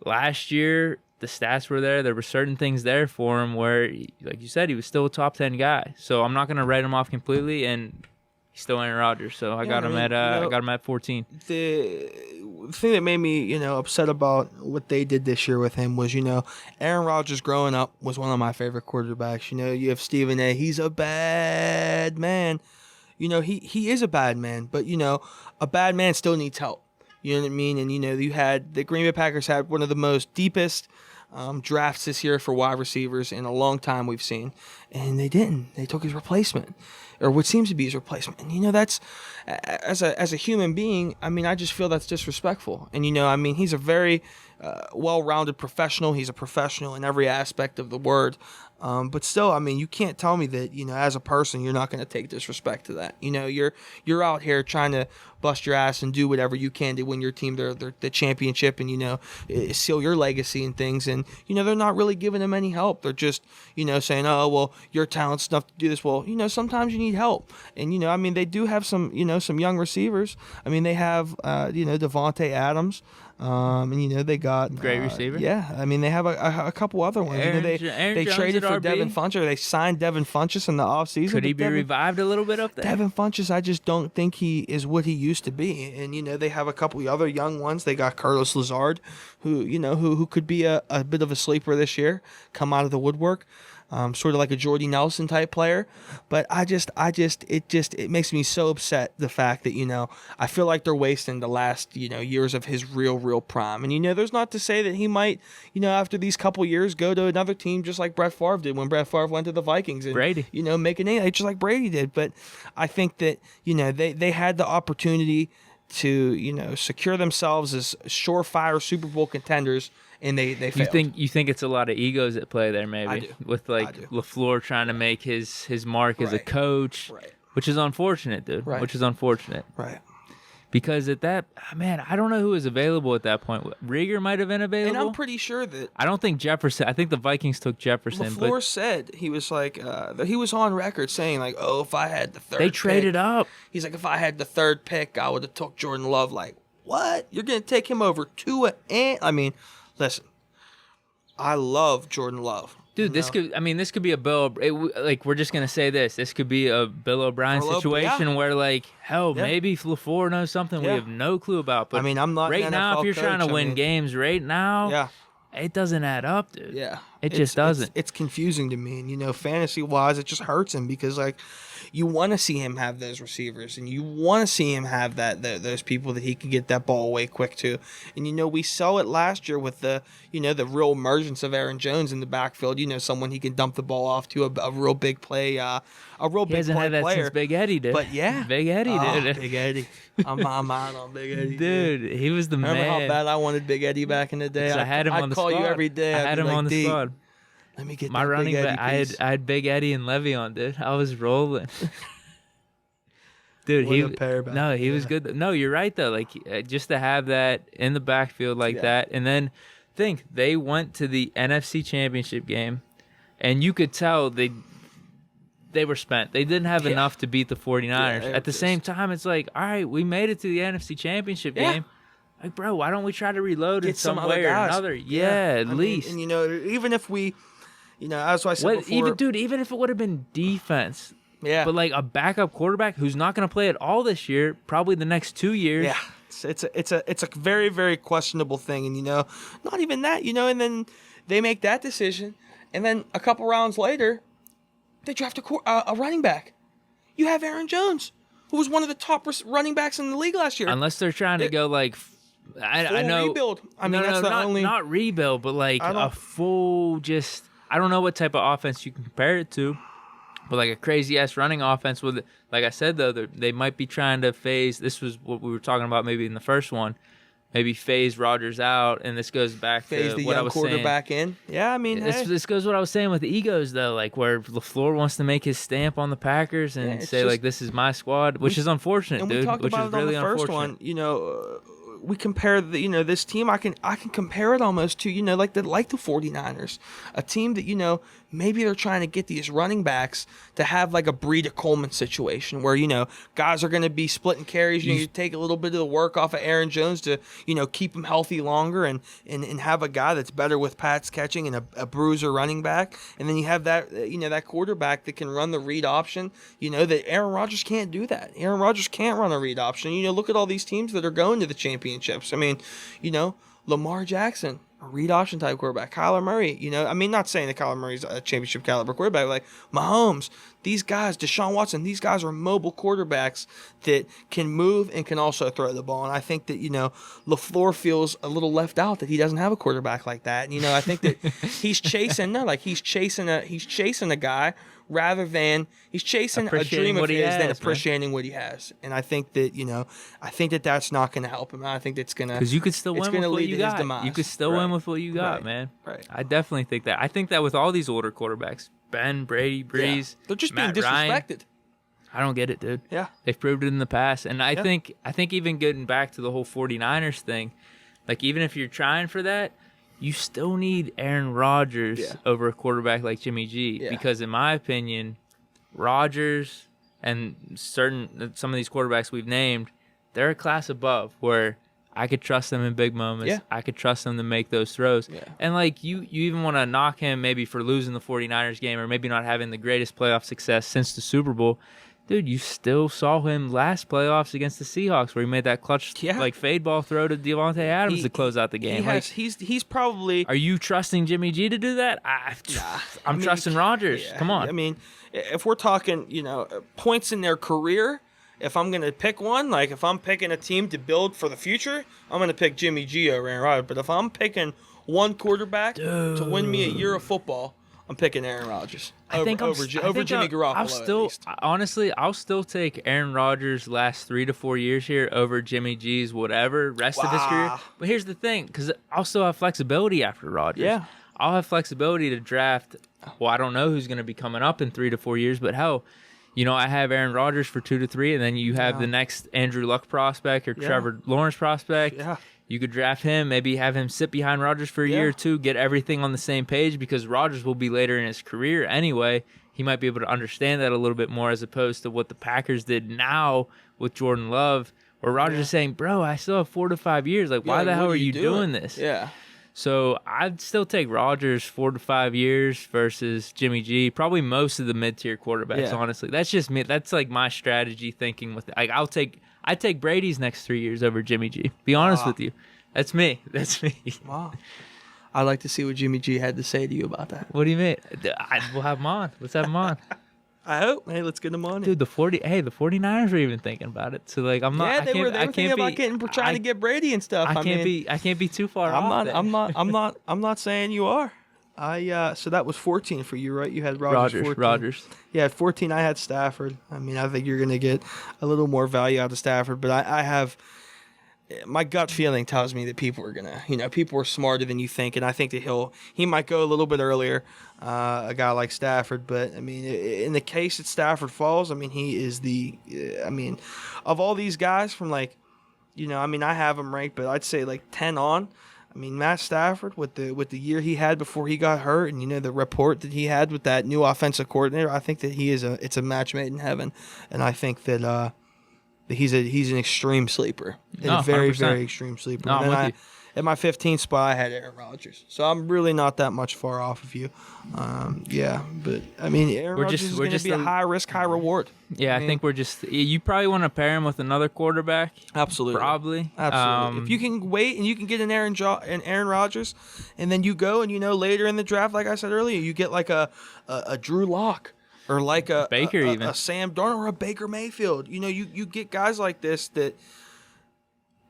last year, the stats were there. There were certain things there for him where, like you said, he was still a top 10 guy. So I'm not going to write him off completely, and he's still Aaron Rodgers. So I got him at 14. The thing that made me, upset about what they did this year with him was, Aaron Rodgers growing up was one of my favorite quarterbacks. You have Stephen A. He's a bad man. He is a bad man, but a bad man still needs help. You know what I mean? And you had the Green Bay Packers had one of the most deepest drafts this year for wide receivers in a long time we've seen, and they didn't. They took his replacement, or what seems to be his replacement. And that's as a human being. I mean, I just feel that's disrespectful. And I mean, he's a very well-rounded professional. He's a professional in every aspect of the word. But still, I mean, you can't tell me that, as a person, you're not going to take disrespect to that. You're out here trying to bust your ass and do whatever you can to win your team the championship and, seal your legacy and things. And, they're not really giving them any help. They're just, saying, oh, well, your talent's enough to do this. Well, sometimes you need help. And, I mean, they do have some young receivers. I mean, they have, Devontae Adams. And they got great receiver. Yeah, I mean they have a couple other ones. Aaron They Jones traded for RB. Devin Funchess. They signed Devin Funchess in the offseason. Could he be revived a little bit up there? Devin Funchess, I just don't think he is what he used to be. And they have a couple of other young ones. They got Carlos Lazard, who could be a bit of a sleeper this year, come out of the woodwork. Sort of like a Jordy Nelson type player, but it makes me so upset the fact that I feel like they're wasting the last years of his real prime. And there's not to say that he might after these couple years go to another team just like Brett Favre did when Brett Favre went to the Vikings and Brady make a name just like Brady did. But I think that they had the opportunity to secure themselves as surefire Super Bowl contenders. And they failed. You think it's a lot of egos at play there, maybe? I do. With LaFleur trying to make his mark as a coach, which is unfortunate, dude. Right. Which is unfortunate. Right. Because at that, I don't know who was available at that point. Rieger might have been available. And I'm pretty sure that I don't think Jefferson. I think the Vikings took Jefferson. LaFleur said he was like he was on record saying like, oh, if I had the third, they traded up. He's like, if I had the third pick, I would have took Jordan Love. Like, what? You're gonna take him over Tua? I mean. Listen, I love Jordan Love. Dude, this could be a we're just going to say this. This could be a Bill O'Brien situation where, maybe LaFleur knows something we have no clue about. But I'm not right an now, NFL if you're trying to coach, win games right now, it doesn't add up, dude. Yeah. It just doesn't. It's confusing to me. And, fantasy-wise, it just hurts him because, you want to see him have those receivers and you want to see him have those people that he can get that ball away quick to. And, we saw it last year with the real emergence of Aaron Jones in the backfield, someone he can dump the ball off to a real big play, He hasn't had that since Big Eddie did. But, yeah. Big Eddie did. Big Eddie. I'm out on Big Eddie. Dude, he was the man. Remember how bad I wanted Big Eddie back in the day? I had him on the squad. I'd call you every day. I had him on the squad. Let me get my running back. I had Big Eddie and Levy on, dude. I was rolling. Dude, he was good. No, you're right though. Just to have that in the backfield that, and then think they went to the NFC Championship game, and you could tell they were spent. They didn't have enough to beat the 49ers. At the same time, it's like, all right, we made it to the NFC Championship game. Like, bro, why don't we try to reload in some way or another? At least. And even if we. As I said before, even if it would have been defense, but a backup quarterback who's not going to play at all this year, probably the next 2 years. Yeah, it's a very, very questionable thing, and not even that, and then they make that decision, and then a couple rounds later, they draft a running back. You have Aaron Jones, who was one of the top running backs in the league last year. Unless they're trying to go I know rebuild. Not rebuild, but a full just. I don't know what type of offense you can compare it to, but a crazy ass running offense with, like I said though, they might be trying to phase. This was what we were talking about maybe in the first one, maybe phase Rodgers out, and this goes back to what I was saying. Phase the young quarterback in. Yeah, I mean this goes what I was saying with the egos though, where LaFleur wants to make his stamp on the Packers and say this is my squad, which is unfortunate, and dude. We talked which about is it really on the first unfortunate. One, we compare this team. I can compare it almost to like the 49ers, a team that maybe they're trying to get these running backs to have a Breida Coleman situation where guys are going to be splitting carries. You take a little bit of the work off of Aaron Jones to keep him healthy longer and have a guy that's better with pass catching and a bruiser running back, and then you have that that quarterback that can run the read option. That Aaron Rodgers can't do that. Aaron Rodgers can't run a read option. Look at all these teams that are going to the championships. I mean, Lamar Jackson, a read option type quarterback. Kyler Murray, not saying that Kyler Murray's a championship caliber quarterback, Mahomes, these guys, Deshaun Watson, these guys are mobile quarterbacks that can move and can also throw the ball. And I think that, LaFleur feels a little left out that he doesn't have a quarterback like that. And, I think that he's chasing a guy rather than he's chasing a dream of his than appreciating what he has. And I think that that's not going to help him. I think that's going to, because you could still win with what you got. You could still win with what you got, man. Right. I definitely think that. I think that with all these older quarterbacks, Ben, Brady, Breeze, they're just Matt being disrespected. Ryan, I don't get it, dude. Yeah. They've proved it in the past. And I think even getting back to the whole 49ers thing, like even if you're trying for that, you still need Aaron Rodgers over a quarterback like Jimmy G. Because in my opinion, Rodgers and some of these quarterbacks we've named, they're a class above where I could trust them in big moments. Yeah. I could trust them to make those throws. Yeah. And like you even want to knock him maybe for losing the 49ers game or maybe not having the greatest playoff success since the Super Bowl. Dude, you still saw him last playoffs against the Seahawks where he made that clutch fade ball throw to Devontae Adams to close out the game. He's probably. Are you trusting Jimmy G to do that? I'm trusting Rodgers. Yeah. Come on. I mean, if we're talking, points in their career, if I'm going to pick one, like if I'm picking a team to build for the future, I'm going to pick Jimmy G over Aaron Rodgers. But if I'm picking one quarterback to win me a year of football, I'm picking Aaron Rodgers over Jimmy Garoppolo. I'll still take Aaron Rodgers' last 3 to 4 years here over Jimmy G's whatever rest of his career. But here's the thing, because I'll still have flexibility after Rodgers. Yeah. I'll have flexibility to draft. Well, I don't know who's going to be coming up in 3 to 4 years, but hell, I have Aaron Rodgers for 2 to 3, and then you have the next Andrew Luck prospect or Trevor Lawrence prospect. Yeah. You could draft him, maybe have him sit behind Rodgers for a year or two, get everything on the same page because Rodgers will be later in his career anyway. He might be able to understand that a little bit more as opposed to what the Packers did now with Jordan Love, where Rodgers is saying, bro, I still have 4 to 5 years. Like, why the hell are you doing this? Yeah. So I'd still take Rodgers 4 to 5 years versus Jimmy G. Probably most of the mid-tier quarterbacks, honestly. That's just me. That's like my strategy thinking with it. Like I'd take Brady's next 3 years over Jimmy G. Be honest with you. That's me. Wow. I'd like to see what Jimmy G had to say to you about that. What do you mean? We'll have him on. Let's have him on. I hope. Hey, let's get him on. Dude, the 49ers were even thinking about it. So like, I'm not. Yeah, they were thinking about trying to get Brady and stuff. I can't be too far off. I'm not saying you are. So that was 14 for you, right? You had Rodgers. Rodgers. Yeah, at 14 I had Stafford. I mean, I think you're going to get a little more value out of Stafford, but I have my gut feeling tells me that people are gonna, people are smarter than you think, and I think that he might go a little bit earlier, a guy like Stafford. But I mean, in the case that Stafford falls, I mean, he is of all these guys from I have him ranked, but I'd say like 10 on. I mean, Matt Stafford with the year he had before he got hurt, and the rapport that he had with that new offensive coordinator, I think that it's a match made in heaven, and I think that he's an extreme sleeper, a very 100%. Very extreme sleeper. No, I'm with you. At my 15th spot, I had Aaron Rodgers, so I'm really not that much far off of you. But I mean, Aaron Rodgers is going to be a high risk, high reward. Yeah, I think you probably want to pair him with another quarterback. Absolutely, probably. If you can wait and you can get an Aaron Rodgers, and then you go and later in the draft, like I said earlier, you get like a Drew Lock. Or like a Baker, a Sam Darnold or a Baker Mayfield. You get guys like this that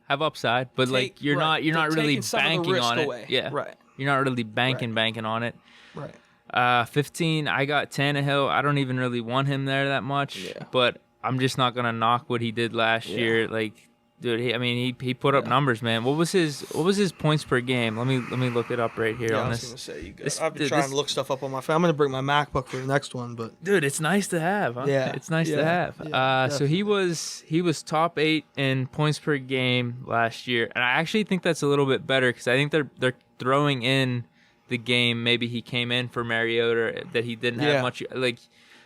have upside, but you're not really banking on it. Away. Yeah, right. You're not really banking on it. Right. 15. I got Tannehill. I don't even really want him there that much, but I'm just not gonna knock what he did last year. Like, dude, he put up numbers, man. What was his points per game? Let me look it up right here on this. I was gonna say I've been trying to look stuff up on my phone. I'm gonna bring my MacBook for the next one, but dude, it's nice to have. Huh? Yeah, it's nice to have. So he was top 8 in points per game last year, and I actually think that's a little bit better because I think they're throwing in the game. Maybe he came in for Mariota that he didn't have much like.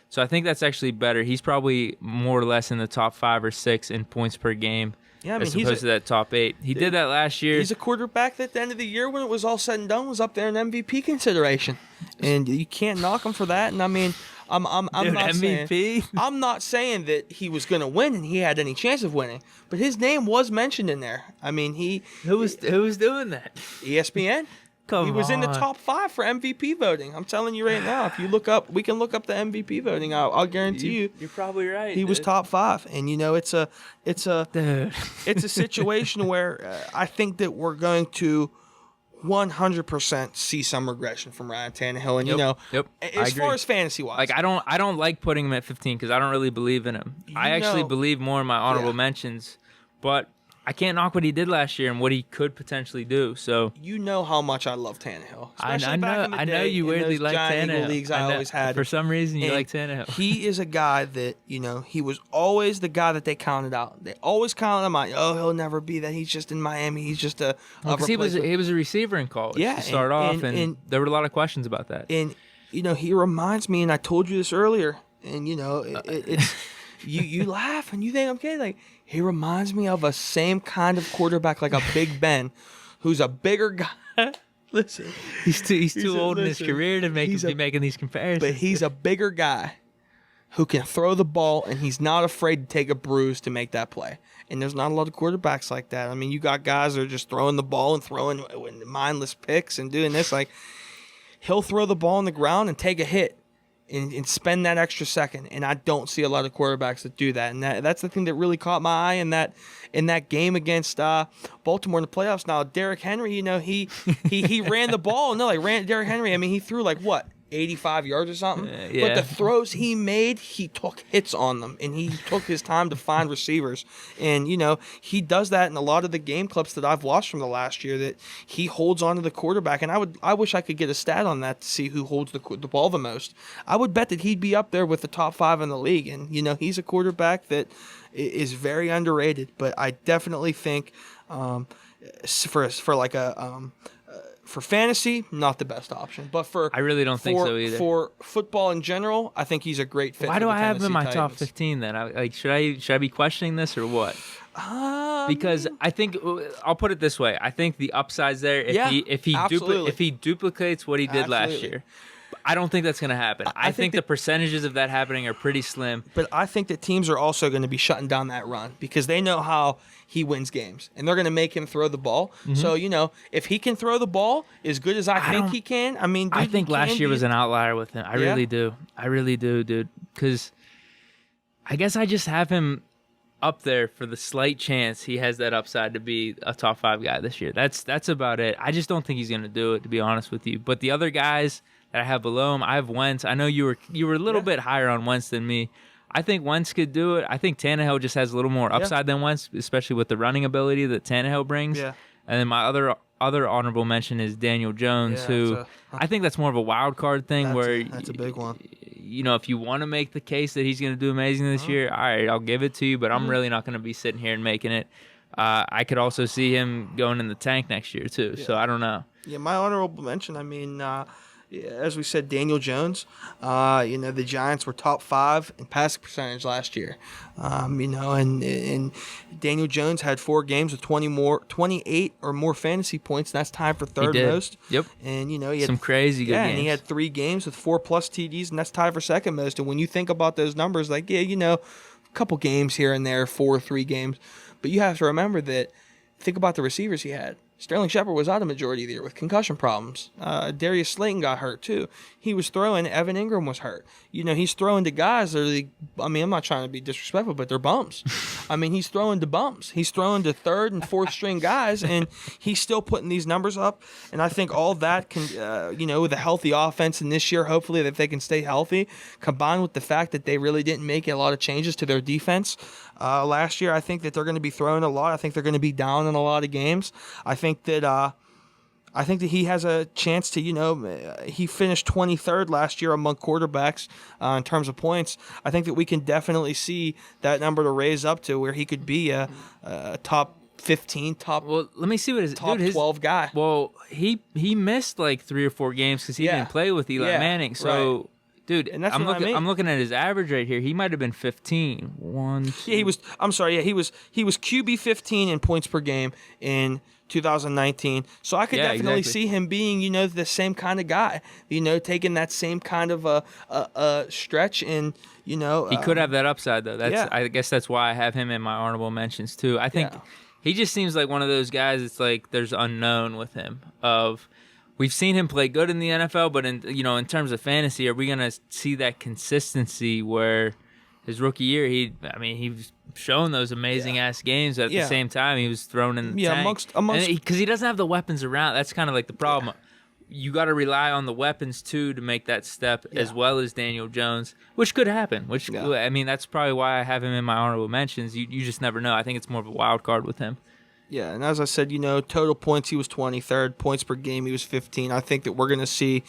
So I think that's actually better. He's probably more or less in the top 5 or 6 in points per game. Yeah, I mean, as opposed to that top 8. He did that last year. He's a quarterback that at the end of the year, when it was all said and done, was up there in MVP consideration, and you can't knock him for that. And I mean, I'm not MVP. I'm not saying that he was going to win and he had any chance of winning, but his name was mentioned in there. I mean, who was doing that? ESPN. He was in the top 5 for MVP voting. I'm telling you right now. If you look up, we can look up the MVP voting. I'll guarantee you. You're probably right. He was top 5, and it's a situation where I think that we're going to 100% see some regression from Ryan Tannehill, and as far as fantasy wise, like I don't like putting him at 15 because I don't really believe in him. I actually believe more in my honorable mentions, but I can't knock what he did last year and what he could potentially do. So you know how much I love Tannehill. I know you weirdly like Tannehill. Leagues I always had. For some reason, you like Tannehill. He is a guy that he was always the guy that they counted out. They always counted him out. Oh, he'll never be that. He's just in Miami. He's just a. Because he was a receiver in college. Yeah, to start off, and there were a lot of questions about that. And he reminds me, and I told you this earlier, and it's. You laugh and you think, okay, like he reminds me of a same kind of quarterback, like a Big Ben, who's a bigger guy. Listen, he's too old in his career to be making these comparisons. But he's a bigger guy who can throw the ball, and he's not afraid to take a bruise to make that play. And there's not a lot of quarterbacks like that. I mean, you got guys that are just throwing the ball and throwing mindless picks and doing this. Like he'll throw the ball on the ground and take a hit. And spend that extra second, and I don't see a lot of quarterbacks that do that, and that's the thing that really caught my eye in that game against Baltimore in the playoffs. Now Derrick Henry, he ran the ball. No, Derrick Henry. I mean, he threw 85 yards or something. Yeah. But the throws he made, he took hits on them, and he took his time to find receivers. And, he does that in a lot of the game clips that I've watched from the last year, that he holds on to the quarterback. And I wish I could get a stat on that to see who holds the ball the most. I would bet that he'd be up there with the top 5 in the league. And, he's a quarterback that is very underrated. But I definitely think for fantasy, not the best option. But I really don't think so either. For football in general, I think he's a great fit. Why do I have him in my Titans. top 15 then? Should I be questioning this or what? Because I think I'll put it this way. I think the upside's there if he duplicates what he did last year. I don't think that's going to happen. I think the percentages of that happening are pretty slim. But I think that teams are also going to be shutting down that run because they know how he wins games, and they're going to make him throw the ball. Mm-hmm. So, if he can throw the ball as good as I think he can, I mean, dude, I think last year was an outlier with him. I really do. I really do, dude. Because I guess I just have him up there for the slight chance he has that upside to be a top 5 guy this year. That's about it. I just don't think he's going to do it, to be honest with you. But the other guys that I have below him, I have Wentz. I know you were a little bit higher on Wentz than me. I think Wentz could do it. I think Tannehill just has a little more upside than Wentz, especially with the running ability that Tannehill brings. Yeah. And then my other honorable mention is Daniel Jones, who I think that's more of a wild card thing that's a big one. If you want to make the case that he's going to do amazing this year, all right, I'll give it to you, but I'm really not going to be sitting here and making it. I could also see him going in the tank next year too, so I don't know. Yeah, my honorable mention, I mean, as we said, Daniel Jones. The Giants were top 5 in passing percentage last year. And Daniel Jones had 4 games with 28 or more fantasy points. And that's tied for third most. Yep. And he had some crazy good games. And he had 3 games with 4+ TDs, and that's tied for second most. And when you think about those numbers, a couple games here and there, 3 games, but you have to remember that. Think about the receivers he had. Sterling Shepard was out a majority of the year with concussion problems. Darius Slayton got hurt too. He was throwing. Evan Ingram was hurt. He's throwing to guys that are I'm not trying to be disrespectful, but they're bums. I mean, he's throwing to bums. He's throwing to 3rd and 4th string guys, and he's still putting these numbers up. And I think all that can, with a healthy offense in this year, hopefully that they can stay healthy, combined with the fact that they really didn't make a lot of changes to their defense last year. I think that they're going to be throwing a lot. I think they're going to be down in a lot of games. I think that he has a chance to, he finished 23rd last year among quarterbacks in terms of points. I think that we can definitely see that number to raise up to where he could be a top 15, Well, let me see what his top 12 guy. Well, he missed 3 or 4 games because he didn't play with Eli Manning. So. Right. Dude, and I'm looking at his average right here. He might have been 15. 1, 2. Yeah, he was. I'm sorry. Yeah, he was QB 15 in points per game in 2019. So I could definitely see him being, the same kind of guy. Taking that same kind of a stretch and he could have that upside though. I guess that's why I have him in my honorable mentions too. I think he just seems like one of those guys. It's like there's unknown with him of. we've seen him play good in the NFL, but in terms of fantasy, are we going to see that consistency where his rookie year, he's shown those amazing ass games, but at the same time he was thrown in the tank. Amongst because he doesn't have the weapons around. That's kind of like the problem. You got to rely on the weapons too to make that step, as well as Daniel Jones, which could happen. That's probably why I have him in my honorable mentions. You just never know. I think it's more of a wild card with him. Yeah, and as I said, total points, he was 23rd. Points per game, he was 15. I think that we're going to see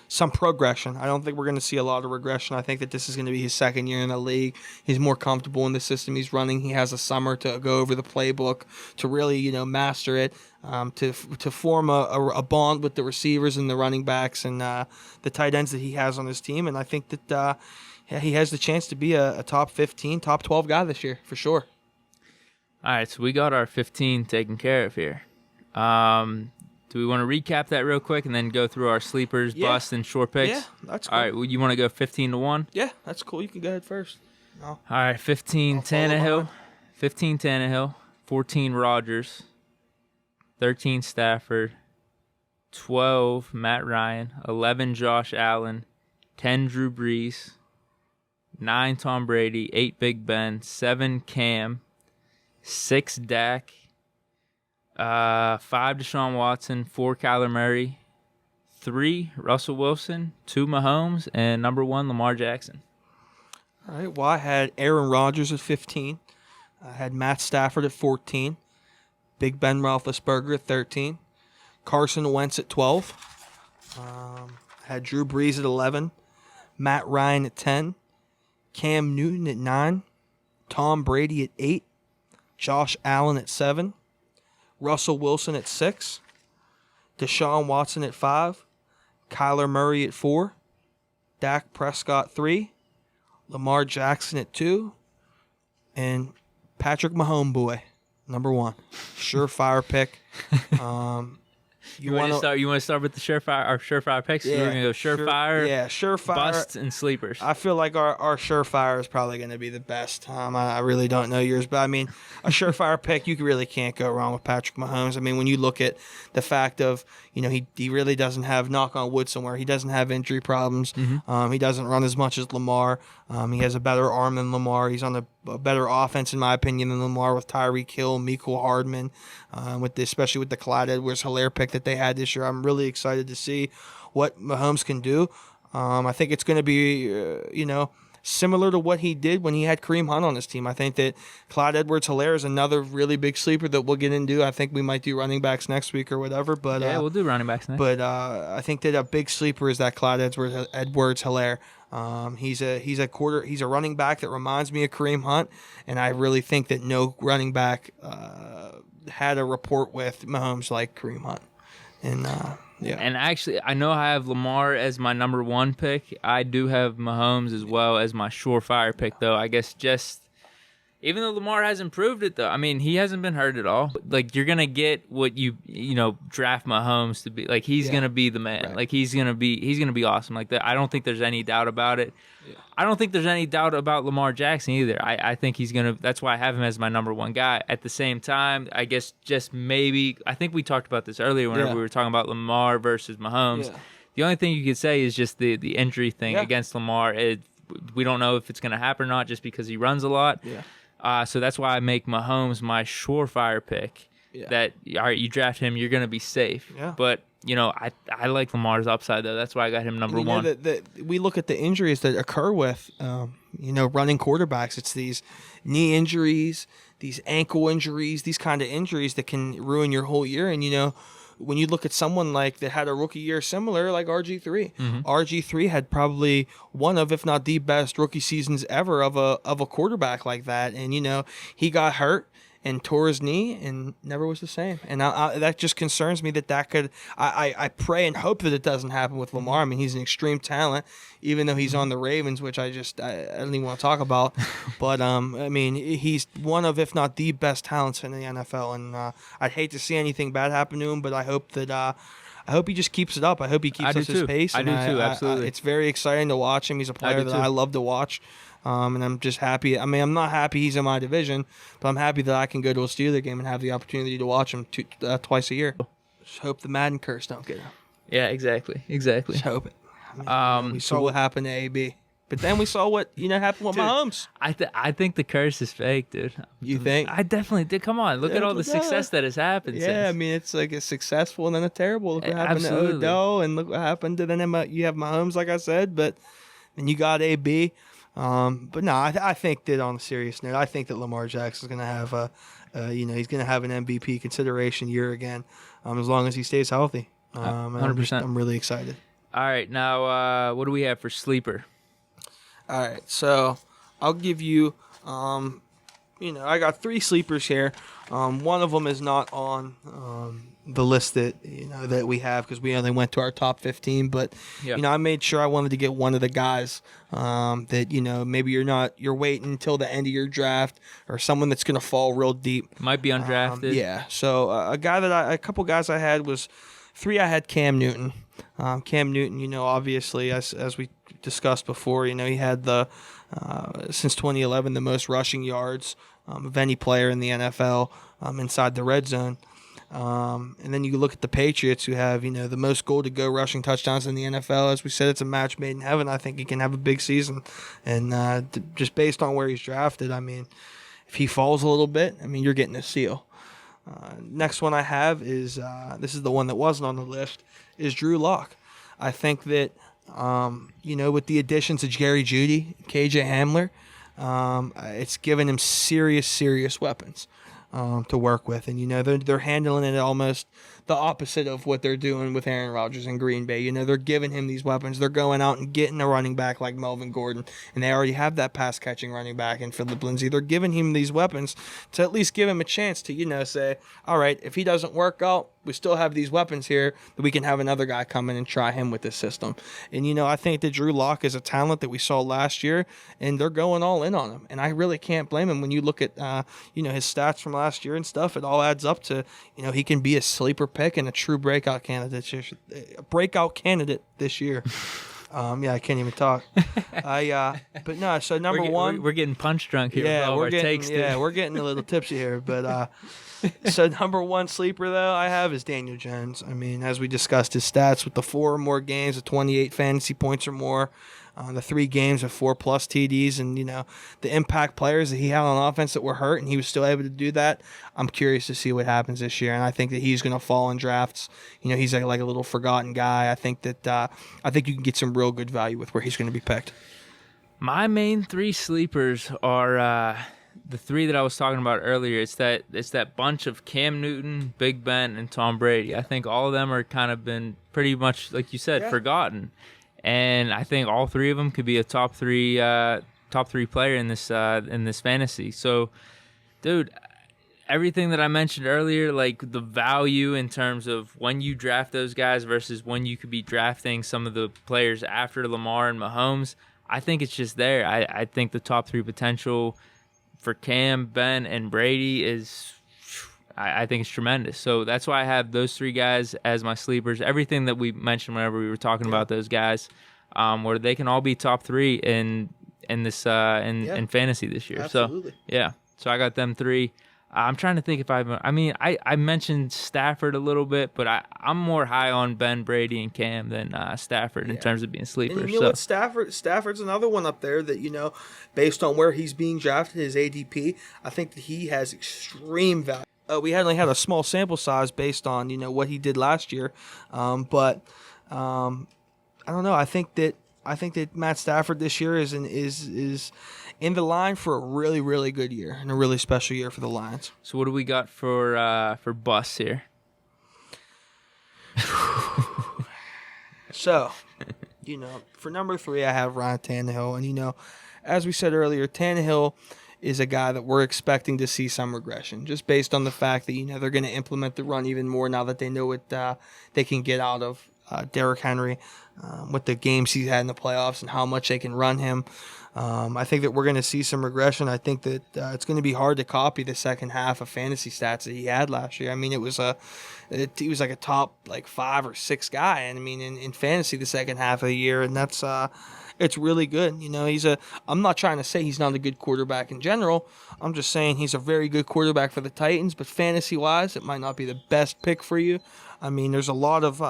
some progression. I don't think we're going to see a lot of regression. I think that this is going to be his second year in the league. He's more comfortable in the system he's running. He has a summer to go over the playbook, to really, master it, to form a bond with the receivers and the running backs and the tight ends that he has on his team. And I think that he has the chance to be a top 15, top 12 guy this year, for sure. All right, so we got our 15 taken care of here. Do we want to recap that real quick and then go through our sleepers, busts, and short picks? Yeah, that's cool. All right, you want to go 15-1? Yeah, that's cool. You can go ahead first. No. All right, 15 Tannehill, 14 Rodgers, 13 Stafford, 12 Matt Ryan, 11 Josh Allen, 10 Drew Brees, 9 Tom Brady, 8 Big Ben, 7 Cam, 6 Dak, 5 Deshaun Watson, 4 Calimary, 3 Russell Wilson, 2 Mahomes, and number 1 Lamar Jackson. All right. Well, I had Aaron Rodgers at 15. I had Matt Stafford at 14. Big Ben Roethlisberger at 13. Carson Wentz at 12. I had Drew Brees at 11. Matt Ryan at 10. Cam Newton at 9. Tom Brady at 8. Josh Allen at 7. Russell Wilson at 6. Deshaun Watson at 5. Kyler Murray at 4. Dak Prescott 3. Lamar Jackson at 2. And Patrick Mahomes boy, number 1. Surefire pick. You want to start with the surefire picks? Yeah, We're going to go surefire, surefire, busts, and sleepers. I feel like our surefire is probably going to be the best. I really don't know yours, but a surefire pick, you really can't go wrong with Patrick Mahomes. When you look at the fact of, he really doesn't have, knock on wood somewhere, he doesn't have injury problems. Mm-hmm. He doesn't run as much as Lamar. He has a better arm than Lamar. He's on a better offense, in my opinion, than Lamar with Tyreek Hill, Mecole Hardman, especially with the Clyde Edwards-Helaire pick that they had this year. I'm really excited to see what Mahomes can do. I think it's going to be, similar to what he did when he had Kareem Hunt on his team. I think that Clyde Edwards-Helaire is another really big sleeper that we'll get into. I think we might do running backs next week or whatever. But we'll do running backs next. But I think that a big sleeper is that Clyde Edwards-Helaire. He's a running back that reminds me of Kareem Hunt, and I really think that no running back had a rapport with Mahomes like Kareem Hunt. And And actually, I know I have Lamar as my number 1 pick. I do have Mahomes as well as my surefire pick, though. I guess even though Lamar has improved it, though, he hasn't been hurt at all. Like, you're gonna get what you draft Mahomes to be. Like, he's gonna be the man. Right. Like, he's gonna be awesome. Like that. I don't think there's any doubt about it. Yeah. I don't think there's any doubt about Lamar Jackson either. I think he's gonna. That's why I have him as my number 1 guy. At the same time, I guess just maybe. I think we talked about this earlier whenever we were talking about Lamar versus Mahomes. Yeah. The only thing you could say is just the injury thing against Lamar. We don't know if it's gonna happen or not, just because he runs a lot. Yeah. So that's why I make Mahomes my surefire pick. Yeah. That, all right, you draft him, you're going to be safe. Yeah. But, I like Lamar's upside, though. That's why I got him number 1. We look at the injuries that occur with, running quarterbacks. It's these knee injuries, these ankle injuries, these kind of injuries that can ruin your whole year. And, when you look at someone like that had a rookie year similar, like RG3, RG3 had probably one of, if not the best rookie seasons ever of a quarterback like that. And, he got hurt and tore his knee and never was the same. And that just concerns me that could, I pray and hope that it doesn't happen with Lamar. He's an extreme talent, even though he's on the Ravens, which I don't even want to talk about. But, he's one of, if not the best talents in the NFL. And I'd hate to see anything bad happen to him, but I hope that I hope he just keeps it up. I hope he keeps up his pace. I do too, absolutely. It's very exciting to watch him. He's a player that I love to watch. And I'm just happy. I'm not happy he's in my division, but I'm happy that I can go to a Steeler game and have the opportunity to watch him twice a year. Just hope the Madden curse don't get him. Yeah, exactly. Just hope it. We saw what happened to AB. But then we saw what happened with Mahomes. I think the curse is fake, dude. You think? I definitely did. Come on, look at all the success that has happened. Yeah, since. It's like a successful and then a terrible. Look what happened Absolutely. to Odell, and look what happened to then you have Mahomes, like I said, but then you got AB. But no, I think that on a serious note, I think that Lamar Jackson is going to have he's going to have an MVP consideration year again, as long as he stays healthy. 100%. I'm really excited. All right, now what do we have for sleeper? All right, so I'll give you, I got 3 sleepers here. One of them is not on the list that we have because we only went to our top 15. But I made sure I wanted to get one of the guys that maybe you're waiting until the end of your draft, or someone that's going to fall real deep. Might be undrafted. Yeah. So a couple guys I had was 3. I had Cam Newton. Cam Newton, obviously, as we discussed before, he had since 2011 the most rushing yards of any player in the NFL inside the red zone. And then you look at the Patriots, who have the most goal-to-go rushing touchdowns in the NFL. As we said, it's a match made in heaven. I think he can have a big season, and just based on where he's drafted, if he falls a little bit, you're getting a steal. Next one I have is this is the one that wasn't on the list, is Drew Lock. I think that with the additions of Jerry Jeudy, KJ Hamler, it's given him serious weapons to work with, and they're handling it almost the opposite of what they're doing with Aaron Rodgers in Green Bay. They're giving him these weapons. They're going out and getting a running back like Melvin Gordon, and they already have that pass-catching running back in Philip Lindsay. They're giving him these weapons to at least give him a chance to, say, all right, if he doesn't work out, we still have these weapons here that we can have another guy come in and try him with this system. And, I think that Drew Lock is a talent that we saw last year, and they're going all in on him. And I really can't blame him. When you look at, his stats from last year and stuff, it all adds up to, he can be a sleeper pick and a true breakout candidate this year. I can't even talk. But no. So number one, we're getting punch drunk here. Yeah, we're getting a little tipsy here. But so number one sleeper though I have is Daniel Jones. As we discussed his stats with the 4 or more games, the 28 fantasy points or more. The 3 games of 4+ TDs, and the impact players that he had on offense that were hurt, and he was still able to do that. I'm curious to see what happens this year, and I think that he's going to fall in drafts. He's like a little forgotten guy. I think that you can get some real good value with where he's going to be picked. My main 3 sleepers are the 3 that I was talking about earlier. It's that bunch of Cam Newton, Big Ben, and Tom Brady. I think all of them are kind of been pretty much, like you said, forgotten. And I think all 3 of them could be a top three player in this fantasy. So, dude, everything that I mentioned earlier, like the value in terms of when you draft those guys versus when you could be drafting some of the players after Lamar and Mahomes, I think it's just there. I think the top 3 potential for Cam, Ben, and Brady is, I think it's tremendous. So that's why I have those 3 guys as my sleepers. Everything that we mentioned whenever we were talking about those guys, where they can all be top 3 in fantasy this year. Absolutely. So I got them 3. I'm trying to think if I mentioned Stafford a little bit, but I'm more high on Ben, Brady, and Cam than Stafford in terms of being sleepers. And what, Stafford's another one up there that, based on where he's being drafted, his ADP, I think that he has extreme value. We only had a small sample size based on what he did last year, but I don't know. I think that Matt Stafford this year is in the line for a really, really good year and a really special year for the Lions. So what do we got for busts here? So, for number 3, I have Ryan Tannehill, and as we said earlier, Tannehill is a guy that we're expecting to see some regression, just based on the fact that they're going to implement the run even more now that they know what they can get out of Derrick Henry, with the games he's had in the playoffs and how much they can run him. I think that we're going to see some regression. I think that it's going to be hard to copy the second half of fantasy stats that he had last year. He was like a top 5 or 6 guy, and in fantasy the second half of the year, and that's it's really good. I'm not trying to say he's not a good quarterback in general. I'm just saying he's a very good quarterback for the Titans, but fantasy-wise, it might not be the best pick for you. I mean, there's a lot of,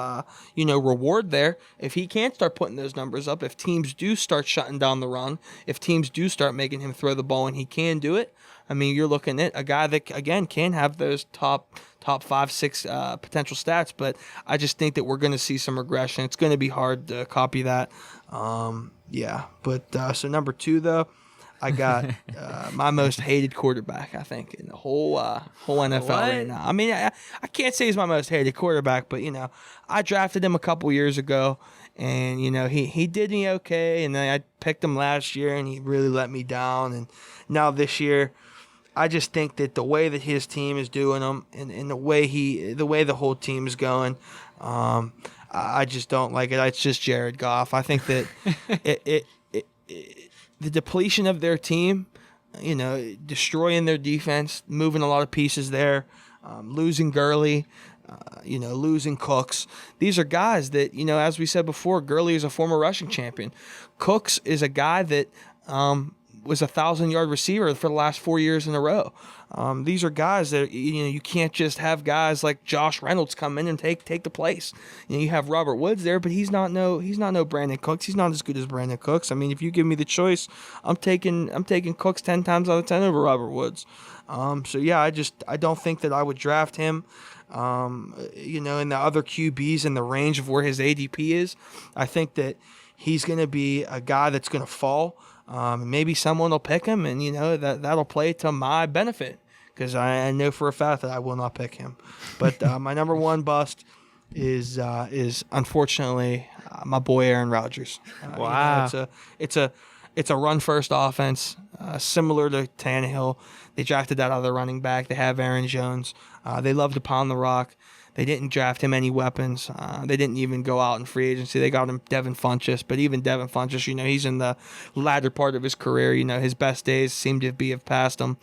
reward there. If he can't start putting those numbers up, if teams do start shutting down the run, if teams do start making him throw the ball and he can do it, I mean, you're looking at a guy that, again, can have those top 5, 6 potential stats, but I just think that we're going to see some regression. It's going to be hard to copy that. So number 2, though, I got my most hated quarterback, I think, in the whole NFL right now. I mean, I can't say he's my most hated quarterback, but, I drafted him a couple years ago, and, he did me okay, and then I picked him last year, and he really let me down, and now this year, I just think that the way that his team is doing him and the way the whole team is going, I just don't like it. It's just Jared Goff. I think that the depletion of their team, destroying their defense, moving a lot of pieces there, losing Gurley, losing Cooks. These are guys that, as we said before, Gurley is a former rushing champion. Cooks is a guy that was a 1,000-yard receiver for the last 4 years in a row. These are guys that you can't just have guys like Josh Reynolds come in and take the place. You have Robert Woods there, but he's not no Brandon Cooks. He's not as good as Brandon Cooks. I mean, if you give me the choice, I'm taking Cooks 10 times out of 10 over Robert Woods. I don't think that I would draft him. And the other QBs in the range of where his ADP is, I think that he's going to be a guy that's going to fall. Maybe someone will pick him, and that'll play to my benefit because I know for a fact that I will not pick him. But my number 1 bust is unfortunately my boy Aaron Rodgers. Wow, it's a run first offense, similar to Tannehill. They drafted that other running back. They have Aaron Jones. They love to pound the rock. They didn't draft him any weapons. They didn't even go out in free agency. They got him Devin Funchess, but even Devin Funchess, he's in the latter part of his career. His best days seem to have passed him.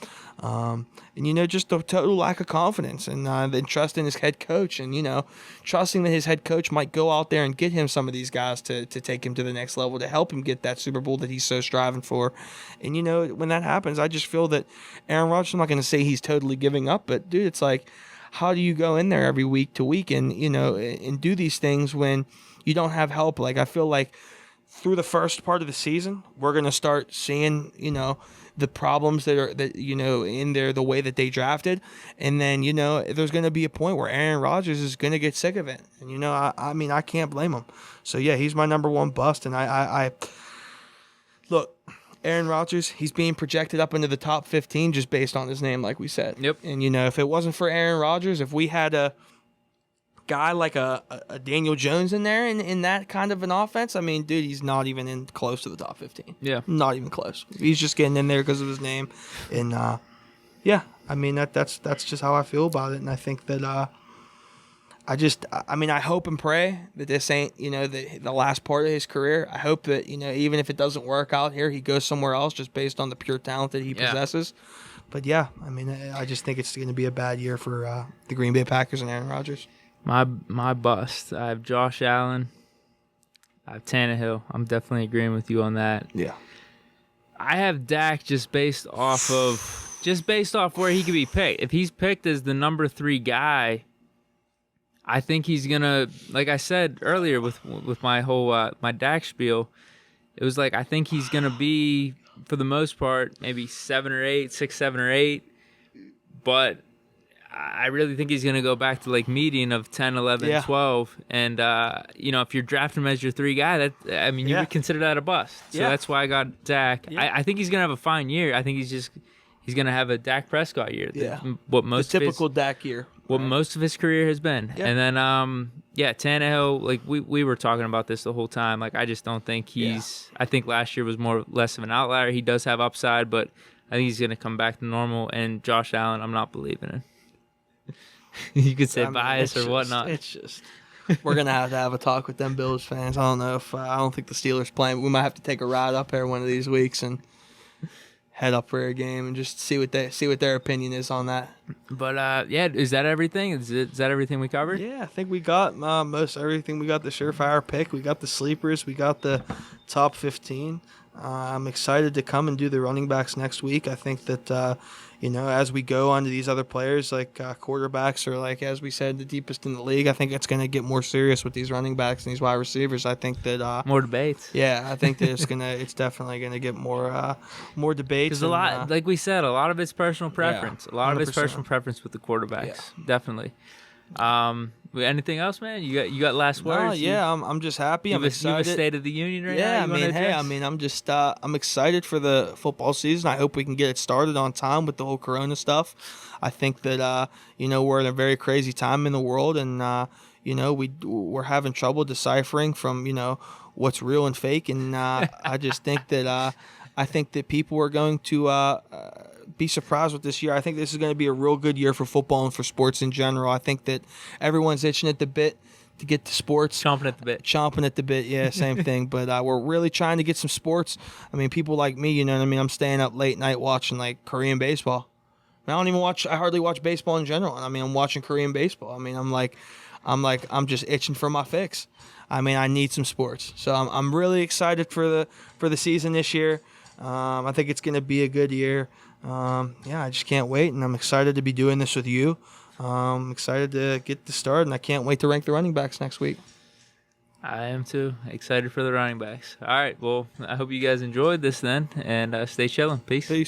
Just a total lack of confidence and then trust in his head coach and, trusting that his head coach might go out there and get him some of these guys to take him to the next level, to help him get that Super Bowl that he's so striving for. And, when that happens, I just feel that Aaron Rodgers, I'm not going to say he's totally giving up, but, dude, it's like, how do you go in there every week to week and and do these things when you don't have help? Like, I feel like through the first part of the season, we're gonna start seeing the problems that in there, the way that they drafted, and then there's gonna be a point where Aaron Rodgers is gonna get sick of it, and I mean I can't blame him. So yeah, he's my number 1 bust, and I look. Aaron Rodgers, he's being projected up into the top 15 just based on his name, like we said. Yep. And, if it wasn't for Aaron Rodgers, if we had a guy like a Daniel Jones in there in that kind of an offense, I mean, dude, he's not even in close to the top 15. Yeah. Not even close. He's just getting in there because of his name. And, I mean, that's just how I feel about it. And I think that I hope and pray that this ain't, the last part of his career. I hope that, even if it doesn't work out here, he goes somewhere else just based on the pure talent that he possesses. But yeah, I mean, I just think it's going to be a bad year for the Green Bay Packers and Aaron Rodgers. My bust. I have Josh Allen. I have Tannehill. I'm definitely agreeing with you on that. Yeah. I have Dak just based off where he could be picked. If he's picked as the number 3 guy, I think he's gonna, like I said earlier with my whole my Dak spiel, it was like I think he's gonna be for the most part maybe 7 or 8, 6, 7 or 8, but I really think he's gonna go back to like median of 10, 11, 12, and if you're drafting him as your 3 guy, you would consider that a bust. So that's why I got Dak. Yeah. I think he's gonna have a fine year. I think he's gonna have a Dak Prescott year. Yeah, the typical Dak year. What most of his career has been. Yeah. And then, Tannehill, like we were talking about this the whole time. Like, I just don't think I think last year was less of an outlier. He does have upside, but I think he's going to come back to normal. And Josh Allen, I'm not believing it. You could say bias or whatnot. It's just, we're going to have a talk with them Bills fans. I don't know if, I don't think the Steelers playing, but we might have to take a ride up there one of these weeks and head up for a game and just see what their opinion is on that. But is that everything? Is that everything we covered? Yeah, I think we got most everything. We got the surefire pick. We got the sleepers. We got the top 15. I'm excited to come and do the running backs next week. I think that as we go on to these other players, like quarterbacks or like, as we said, the deepest in the league, I think it's going to get more serious with these running backs and these wide receivers. I think that more debates. Yeah, I think that it's definitely going to get more debates. Because a lot, like we said, a lot of it's personal preference. Yeah, a lot of it's 100%. personal preference with the quarterbacks. Yeah. Definitely. Anything else, man? You got last words? I'm just happy. I'm excited. You have a State of the Union right now? Yeah, I'm just I'm excited for the football season. I hope we can get it started on time with the whole Corona stuff. I think that we're in a very crazy time in the world, and we're having trouble deciphering from what's real and fake, and I just think that people are going to be surprised with this year. I think this is going to be a real good year for football and for sports in general. I think that everyone's itching at the bit to get to sports. Chomping at the bit, yeah, same thing. But we're really trying to get some sports. I mean, people like me, you know what I mean? I'm staying up late night watching, like, Korean baseball. I hardly watch baseball in general. And I mean, I'm watching Korean baseball. I mean, I'm just itching for my fix. I mean, I need some sports. So I'm really excited for the season this year. I think it's going to be a good year. I just can't wait, and I'm excited to be doing this with you. I'm excited to get this started, and I can't wait to rank the running backs next week. I am too. Excited for the running backs. All right, well, I hope you guys enjoyed this then, and stay chilling. Peace.